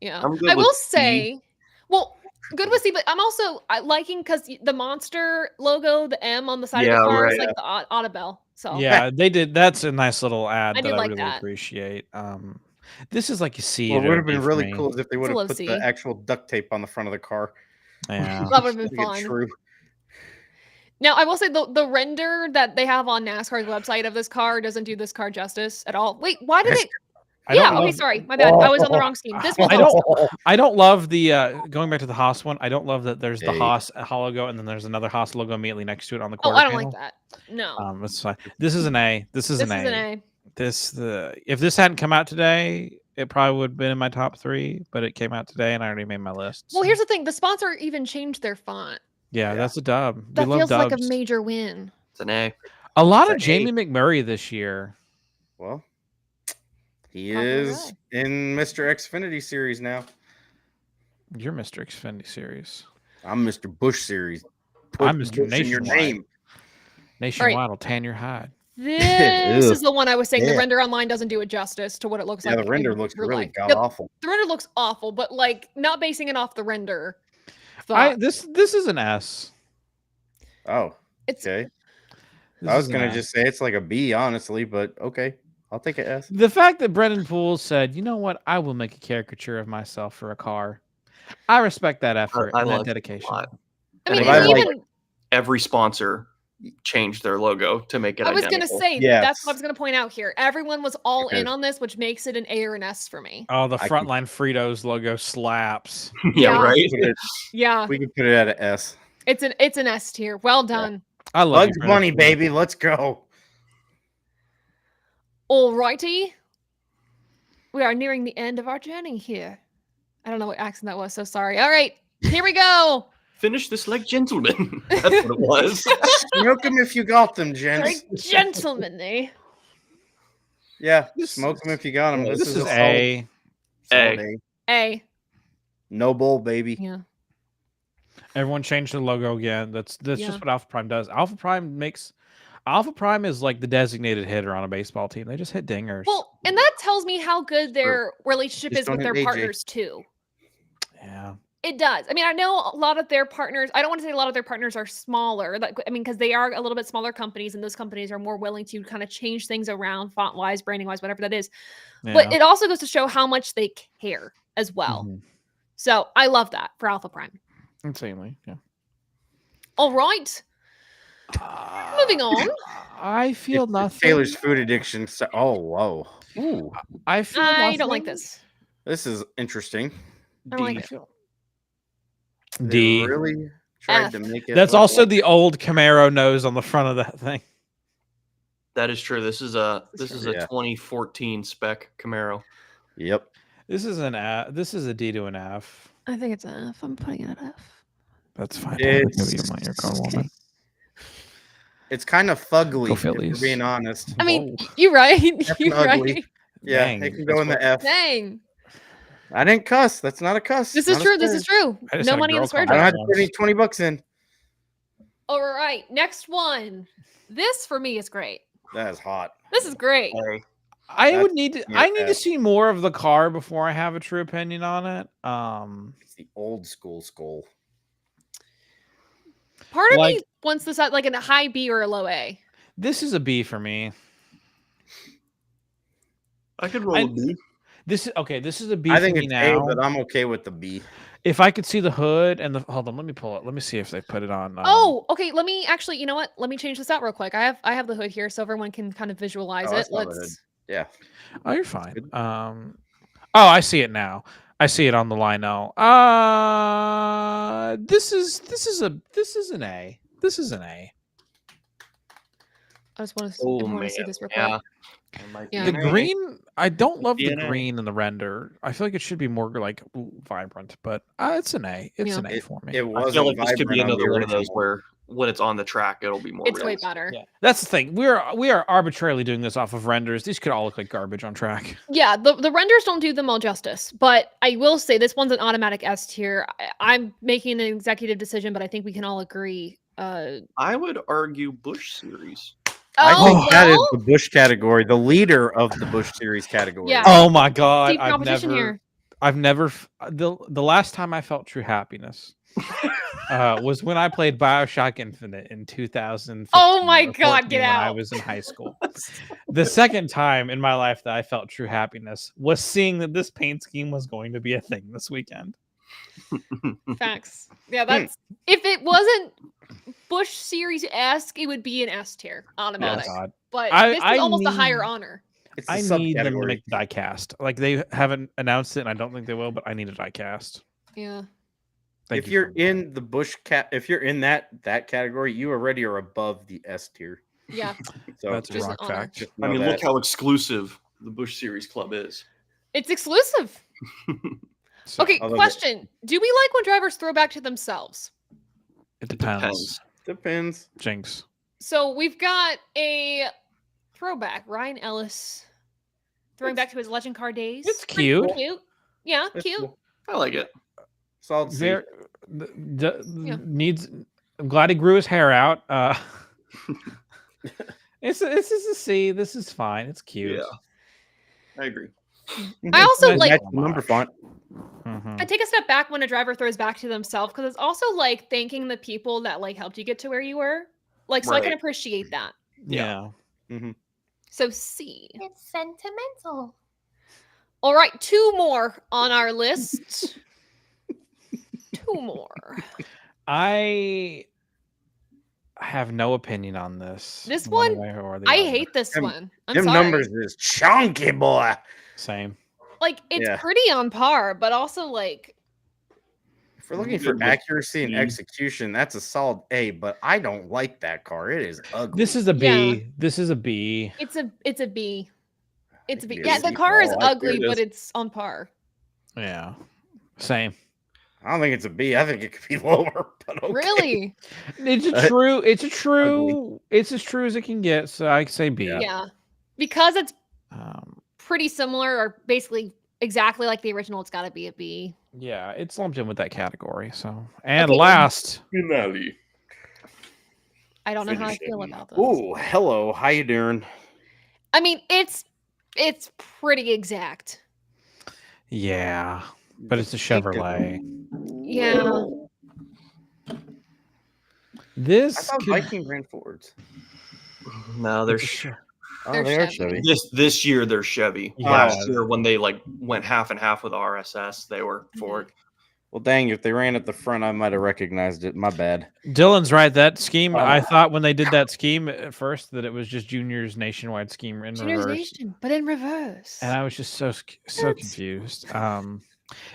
Yeah, I'm good I will with C. say, well, good with C, but I'm also liking because the monster logo, the M on the side of Yeah, the car is right. like the Audible. So Yeah, they did. That's a nice little ad I that did I like really that. appreciate. This is like you see Well, it. it would have been for really me. cool if they would a have low put C. the actual duct tape on the front of the car. Yeah. That would have been Make it fun. true. Now, I will say the render that they have on NASCAR's website of this car doesn't do this car justice at all. Wait, why did it? I don't Yeah, okay, love- sorry. My bad. I was on the wrong scheme. This one's awesome. I don't love the going back to the Haas one. I don't love that there's the Hey. Haas logo and then there's another Haas logo immediately next to it on the Oh, quarter I don't panel. like that. No. That's fine. This is an A. This is This an is A. an A. If this hadn't come out today, it probably would have been in my top 3, but it came out today and I already made my list. Well, so. here's the thing. The sponsor even changed their font. Yeah, that's a dub. That we love feels dubs. like a major win. It's an A. A lot of It's an A. Jamie McMurray this year. Well, he Probably is right. in Mr. Xfinity series now. You're Mr. Xfinity series. I'm Mr. Bush series. I'm Mr. Bush in your Nationwide. name. Nationwide will tan your hide. This Ugh. is the one I was saying. The Yeah. render online doesn't do it justice to what it looks Yeah, like. the render in looks real really life. god Yeah, awful. the render looks awful, but like not basing it off the render. thought. This is an S. Oh, It's okay. This I was is an gonna S. just say it's like a B, honestly, but okay, I'll take an S. The fact that Brendan Poole said, "You know what? I will make a caricature of myself for a car." I respect that effort I and like that it a dedication. lot. I mean, And I like- even Every sponsor changed their logo to make it I was identical. gonna say Yes. that's what I was gonna point out here. Everyone was all in Because- on this, which makes it an A or an S for me. Oh, the I can- frontline Fritos logo slaps. yeah, Yeah. right. Yeah, We can put it at an S. it's an S tier. Well done. I love Bugs you, Bunny, Brendan Poole. baby, let's go. Alrighty, we are nearing the end of our journey here. I don't know what accent that was, so sorry. All right, here we go. Finish this like gentlemen. That's what it was. Smoke them if you got them, Very gents. gentlemanly. Yeah, This smoke is- them if you got them. This is solid- A. solid A. A. No bull, baby. Yeah. Everyone changed the logo again. That's Yeah. just what Alpha Prime does. Alpha Prime is like the designated hitter on a baseball team. They just hit dingers. Well, and that tells me how good their relationship Just is with don't their hit AJ. partners too. yeah. It does. I mean, I know a lot of their partners. I don't want to say a lot of their partners are smaller. Like, I mean, because they are a little bit smaller companies, and those companies are more willing to kind of change things around, font wise, branding wise, whatever that is. But Yeah. it also goes to show how much they care as well. Mhm. So I love that for Alpha Prime. Insanely. Yeah. All right, moving on. I feel It's nothing. Taylor's food addiction. Oh, whoa. Ooh, I feel I don't like nothing. this. this is interesting. I don't like D. it. They D. really tried F. to make it. That's look also like- the old Camaro nose on the front of that thing. That is true. This is a Yeah. 2014 spec Camaro. Yep. This is a D to an F. I think it's an F. I'm putting it at F. That's fine. It's- Maybe you want your car woman. It's kind of fugly, Go if we're Phillies. being honest. I mean, you're right. You're ugly. right. Yeah, Dang, it can go that's in the what- F. Dang. I didn't cuss. That's not a cuss. This is Not a true. This swear. is true. I just No had a money in girl the swear call I don't me jar. have to put any 20 bucks in. All right. Next one. This for me is great. That is hot. This is great. I That's would need to. your I need to F. see more of the car before I have a true opinion on it. It's the old school skull. Part of me Like- wants this at like a high B or a low A. This is a B for me. I could roll I- a B. This is okay. This is a B I for think me it's now. A, but I'm okay with the B. If I could see the hood and the hold on, let me pull it. Let me see if they put it on. Oh, okay. Let me actually. You know what? Let me change this out real quick. I have the hood here, so everyone can kind of visualize Oh, I it. saw the hood. Let's. Yeah. oh, you're fine. Good. Oh, I see it now. I see it on the line now. This is an A. This is an A. I just want to. Oh everyone man, to see this real quick. yeah. Yeah. The green, I don't love the DNA. green in the render. I feel like it should be more like vibrant, but it's an A. It's Yeah. an A for me. It I was feel like this could be another one of those original. where when it's on the track, it'll be more. It's way realistic. better. Yeah, that's the thing. We are arbitrarily doing this off of renders. These could all look like garbage on track. Yeah, the renders don't do them all justice, but I will say this one's an automatic S tier. I'm making an executive decision, but I think we can all agree. I would argue Bush series. I Oh, think that is well, the Bush category, the leader of the Bush series category. Yeah. Oh my god! deep competition here. I've never. The last time I felt true happiness. was when I played BioShock Infinite in 2015. Oh my or God, 14 get when I out. was in high school. The second time in my life that I felt true happiness was seeing that this paint scheme was going to be a thing this weekend. Facts. Yeah, that's if it wasn't Bush Series-esque, it would be an S tier, automatic. Oh, God. But I- this is I almost a need- higher honor. It's a I need them to subcategory. make the die cast. Like they haven't announced it, and I don't think they will, but I need a die cast. Yeah. Thank If you you're for- in the Bush if you're in that category, you already are above the S tier. Yeah. So that's a just an rock honor. fact. just I know mean, that. look how exclusive the Bush Series Club is. It's exclusive. So, Okay, although question. Do we like when drivers throw back to themselves? it depends. Depends. Jinx. So we've got a throwback. Ryan Ellis throwing back to his legend car days. It's Pretty cute. Cute. Yeah, That's cute. cool. I like it. Solid C. There Yeah. needs. I'm glad he grew his hair out. This is a C. This is fine. It's cute. Yeah. I agree. I also Nice like. Match the number font. Mhm. I take a step back when a driver throws back to themselves because it's also like thanking the people that like helped you get to where you were. Like, so I can Right. appreciate that. Yeah. So C. It's sentimental. All right, 2 more on our list. 2 more. I have no opinion on this. This one, way or the I other. hate this Them- one. I'm Them sorry. numbers is chunky, boy. Same. Like, it's Yeah. pretty on par, but also like, If we're looking for Good with accuracy and B. execution, that's a solid A. But I don't like that car. It is ugly. This is a B. Yeah. This is a B. it's a B. It's a B. Maybe a Yeah, the C car is for all I ugly, care. but it's on par. Yeah. Same. I don't think it's a B. I think it could be lower. But okay. Really? It's a Uh, true. It's a true. It's as true as it can get. So I say B. Yeah. Because it's Um, pretty similar or basically exactly like the original, it's got to be a B. yeah, it's lumped in with that category. So and Okay. last, Finale. I don't know how I Finish feel it. about this. Oh, hello. How you doing? I mean, it's pretty exact. yeah, but it's a Chevrolet. Yeah. I This thought could, Viking ran Fords. No, they're Oh, They're they are Chevy. Chevy. this year they're Chevy. Yeah. Last year when they like went half and half with RSS, they were Ford. Well, dang, if they ran at the front, I might have recognized it. My bad. Dylan's right. That scheme, Oh. I thought when they did that scheme at first that it was just Junior's nationwide scheme in Junior's reverse, Nation, but in reverse. and I was just so That's- confused.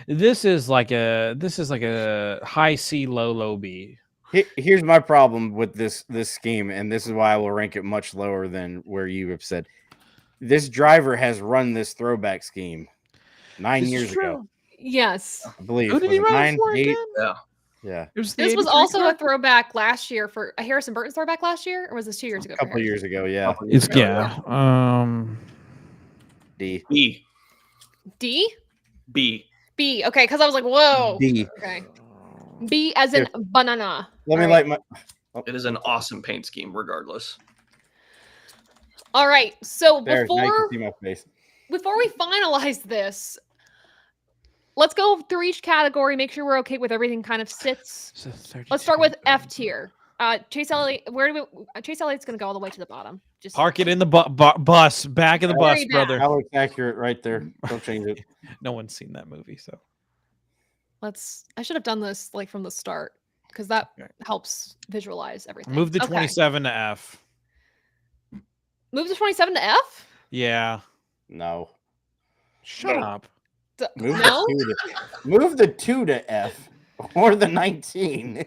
This is like a high C, low B. Here's my problem with this scheme, and this is why I will rank it much lower than where you have said. This driver has run this throwback scheme 9 This is years ago, true. Yes. I believe. Who did Was he it run 9, for 8? again? Yeah. Yeah, It was the This was 83 also car? a throwback last year for a Harrison Burton's throwback last year, or was this 2 years ago? a for couple Harrison? years ago. Yeah, It's yeah. D. B. D? B. B. Okay, because I was like, whoa. D. Okay. B as in banana. Let me All light right. my. It is an awesome paint scheme, regardless. All right. So There, now you before can see my face. we finalize this, let's go through each category, make sure we're okay with everything kind of sits. So 32. Let's start with F tier. Chase Elliott, Chase Elliott's gonna go all the way to the bottom. Just Park it in the bus, back of the bus, Very bad. brother. That looks accurate right there. Don't change it. No one's seen that movie, so I should have done this like from the start because that Okay. helps visualize everything. move the Okay. 27 to F. Move the 27 to F? Yeah, No. shut No. up. Move No? move the 2 to F or the 19.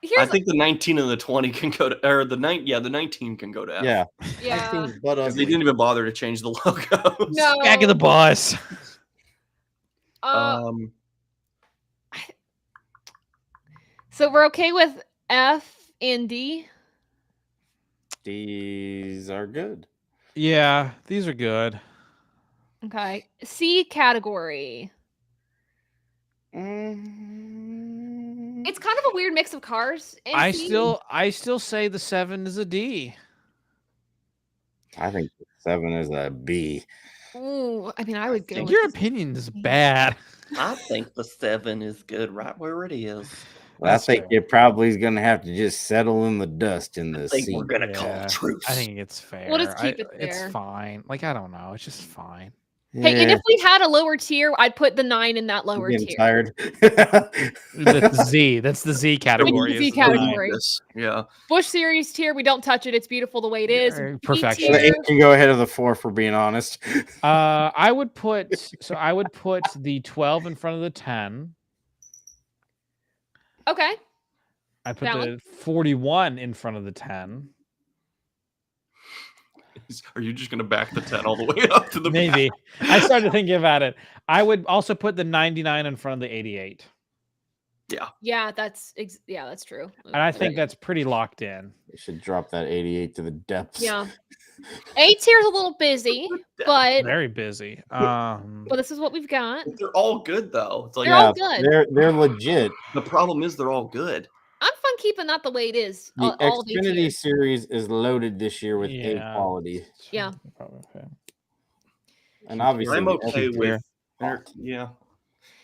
Here's I think the 19 and the 20 can go to, or the 19 can go to F. Yeah. yeah. 19's butt Because they ugly. didn't even bother to change the logos. No. Back of the bus. Um, So we're okay with F and D. These are good. Yeah, these are good. Okay. C category. Mm, It's kind of a weird mix of cars. in I C. still say the 7 is a D. I think 7 is a B. Ooh, I mean, I would go. Think with your this. opinion is bad. I think the 7 is good right where it is. I think it probably is going to have to just settle in the dust in this I think seat. we're gonna call truce. I think it's fair. We'll just keep it It's there. fine. Like, I don't know. It's just fine. Hey, and if we had a lower tier, I'd put the 9 in that lower getting tier. tired. That's Z. That's the Z category. Z is the category. nine. Yeah. Busch Series tier, we don't touch it. It's beautiful the way it is. Perfection. B The tier, 8 can go ahead of the 4 for being honest. I would put the 12 in front of the 10. okay. I put Valid. the 41 in front of the 10. Are you just gonna back the 10 all the way up to the Maybe. I started thinking about it. I would also put the 99 in front of the 88. Yeah, that's true. And I think that's pretty locked in. They should drop that 88 to the depths. Yeah. A tier is a little busy, but Very busy. this is what we've got. They're all good though. It's like They're all good. They're legit. the problem is they're all good. I'm fun keeping that the way it is. The all the Xfinity tiers. series is loaded this year with A quality. Yeah. And obviously I'm okay with tier. yeah.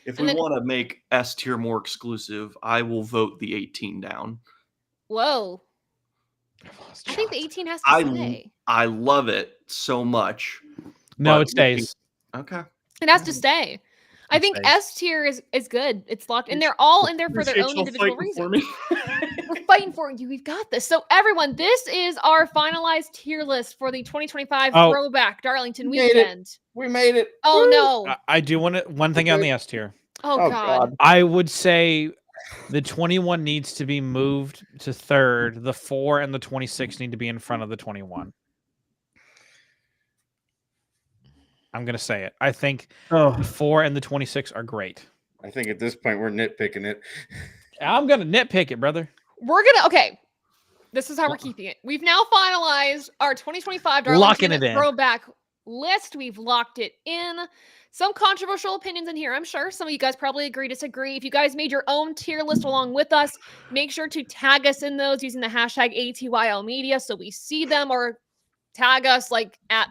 If And we then- want to make S tier more exclusive, I will vote the 18 down. Whoa. I think the 18 has to stay. I love it so much. No, but it stays. Okay. It has to stay. I It think stays. S tier is good. It's locked, and they're all in there for their own individual reasons. We're fighting for you. We've got this. So everyone, this is our finalized tier list for the 2025 Throwback Darlington We made it. weekend. We made it. Oh Woo! no. I do want to one thing on the S tier. Oh god. I would say the 21 needs to be moved to third. The 4 and the 26 need to be in front of the 21. I'm going to say it. I think the 4 and the 26 are great. I think at this point we're nitpicking it. I'm going to nitpick it, brother. Okay. This is how we're keeping it. We've now finalized our 2025 Locking Darlington it in. Throwback list. We've locked it in. Some controversial opinions in here, I'm sure. Some of you guys probably agree, disagree. If you guys made your own tier list along with us, make sure to tag us in those using the hashtag ATYL Media so we see them, or tag us like at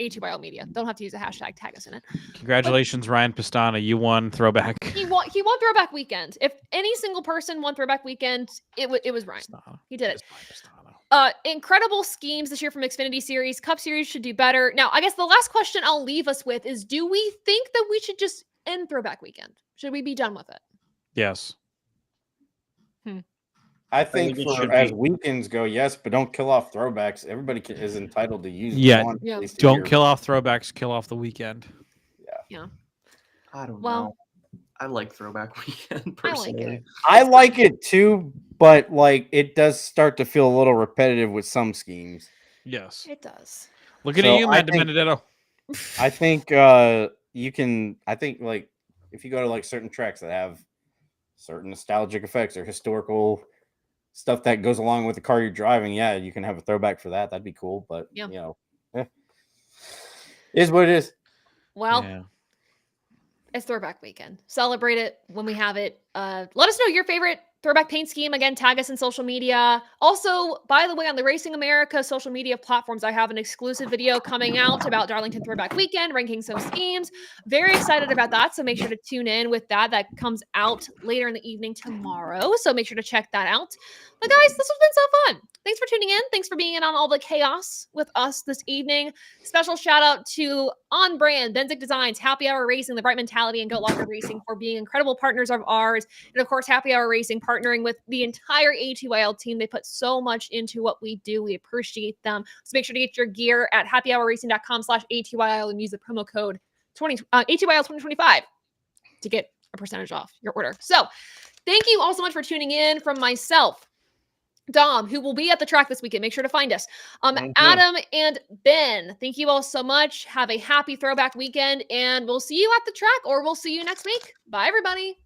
ATYL Media. Don't have to use a hashtag, tag us in it. Congratulations, Ryan Pastana. You won Throwback. He won Throwback Weekend. If any single person won Throwback Weekend, it was Ryan. Pastana. He did it. It's Ryan Pastana. Incredible schemes this year from Xfinity Series. Cup Series should do better. Now, I guess the last question I'll leave us with is, do we think that we should just end Throwback Weekend? Should we be done with it? Yes. I think think it should as be. weekends go, yes, but don't kill off throwbacks. Everybody is entitled to use Yeah. one. Yeah. At least a Don't year. kill off Throwbacks. Kill off the weekend. I don't Well, know. I like Throwback Weekend I like personally. it. I like it too, but like it does start to feel a little repetitive with some schemes. Yes. It does. Looking So at you, I Matt think- Benedetto. I think you can. I think like if you go to like certain tracks that have certain nostalgic effects or historical stuff that goes along with the car you're driving, yeah, you can have a throwback for that. That'd be cool. But Yeah. you know, is what it is. Well, Yeah. it's Throwback Weekend. Celebrate it when we have it. Let us know your favorite throwback paint scheme. Again, tag us in social media. Also, by the way, on the Racing America social media platforms, I have an exclusive video coming out about Darlington Throwback Weekend, ranking some schemes. Very excited about that. So make sure to tune in with that. That comes out later in the evening tomorrow. So make sure to check that out. But guys, this has been so fun. Thanks for tuning in. Thanks for being in on all the chaos with us this evening. Special shout out to On Brand, Benzik Designs, Happy Hour Racing, The Bright Mentality, and Goat Locker Racing for being incredible partners of ours. And of course, Happy Hour Racing partnering with the entire ATYL team. They put so much into what we do. We appreciate them. So make sure to get your gear at happyhourracing.com/ATYL and use the promo code ATYL 2025 to get a percentage off your order. So thank you all so much for tuning in. From myself, Dom, who will be at the track this weekend. Make sure to find us. Adam and Ben, thank you all so much. Have a happy Throwback Weekend, and we'll see you at the track, or we'll see you next week. Bye, everybody.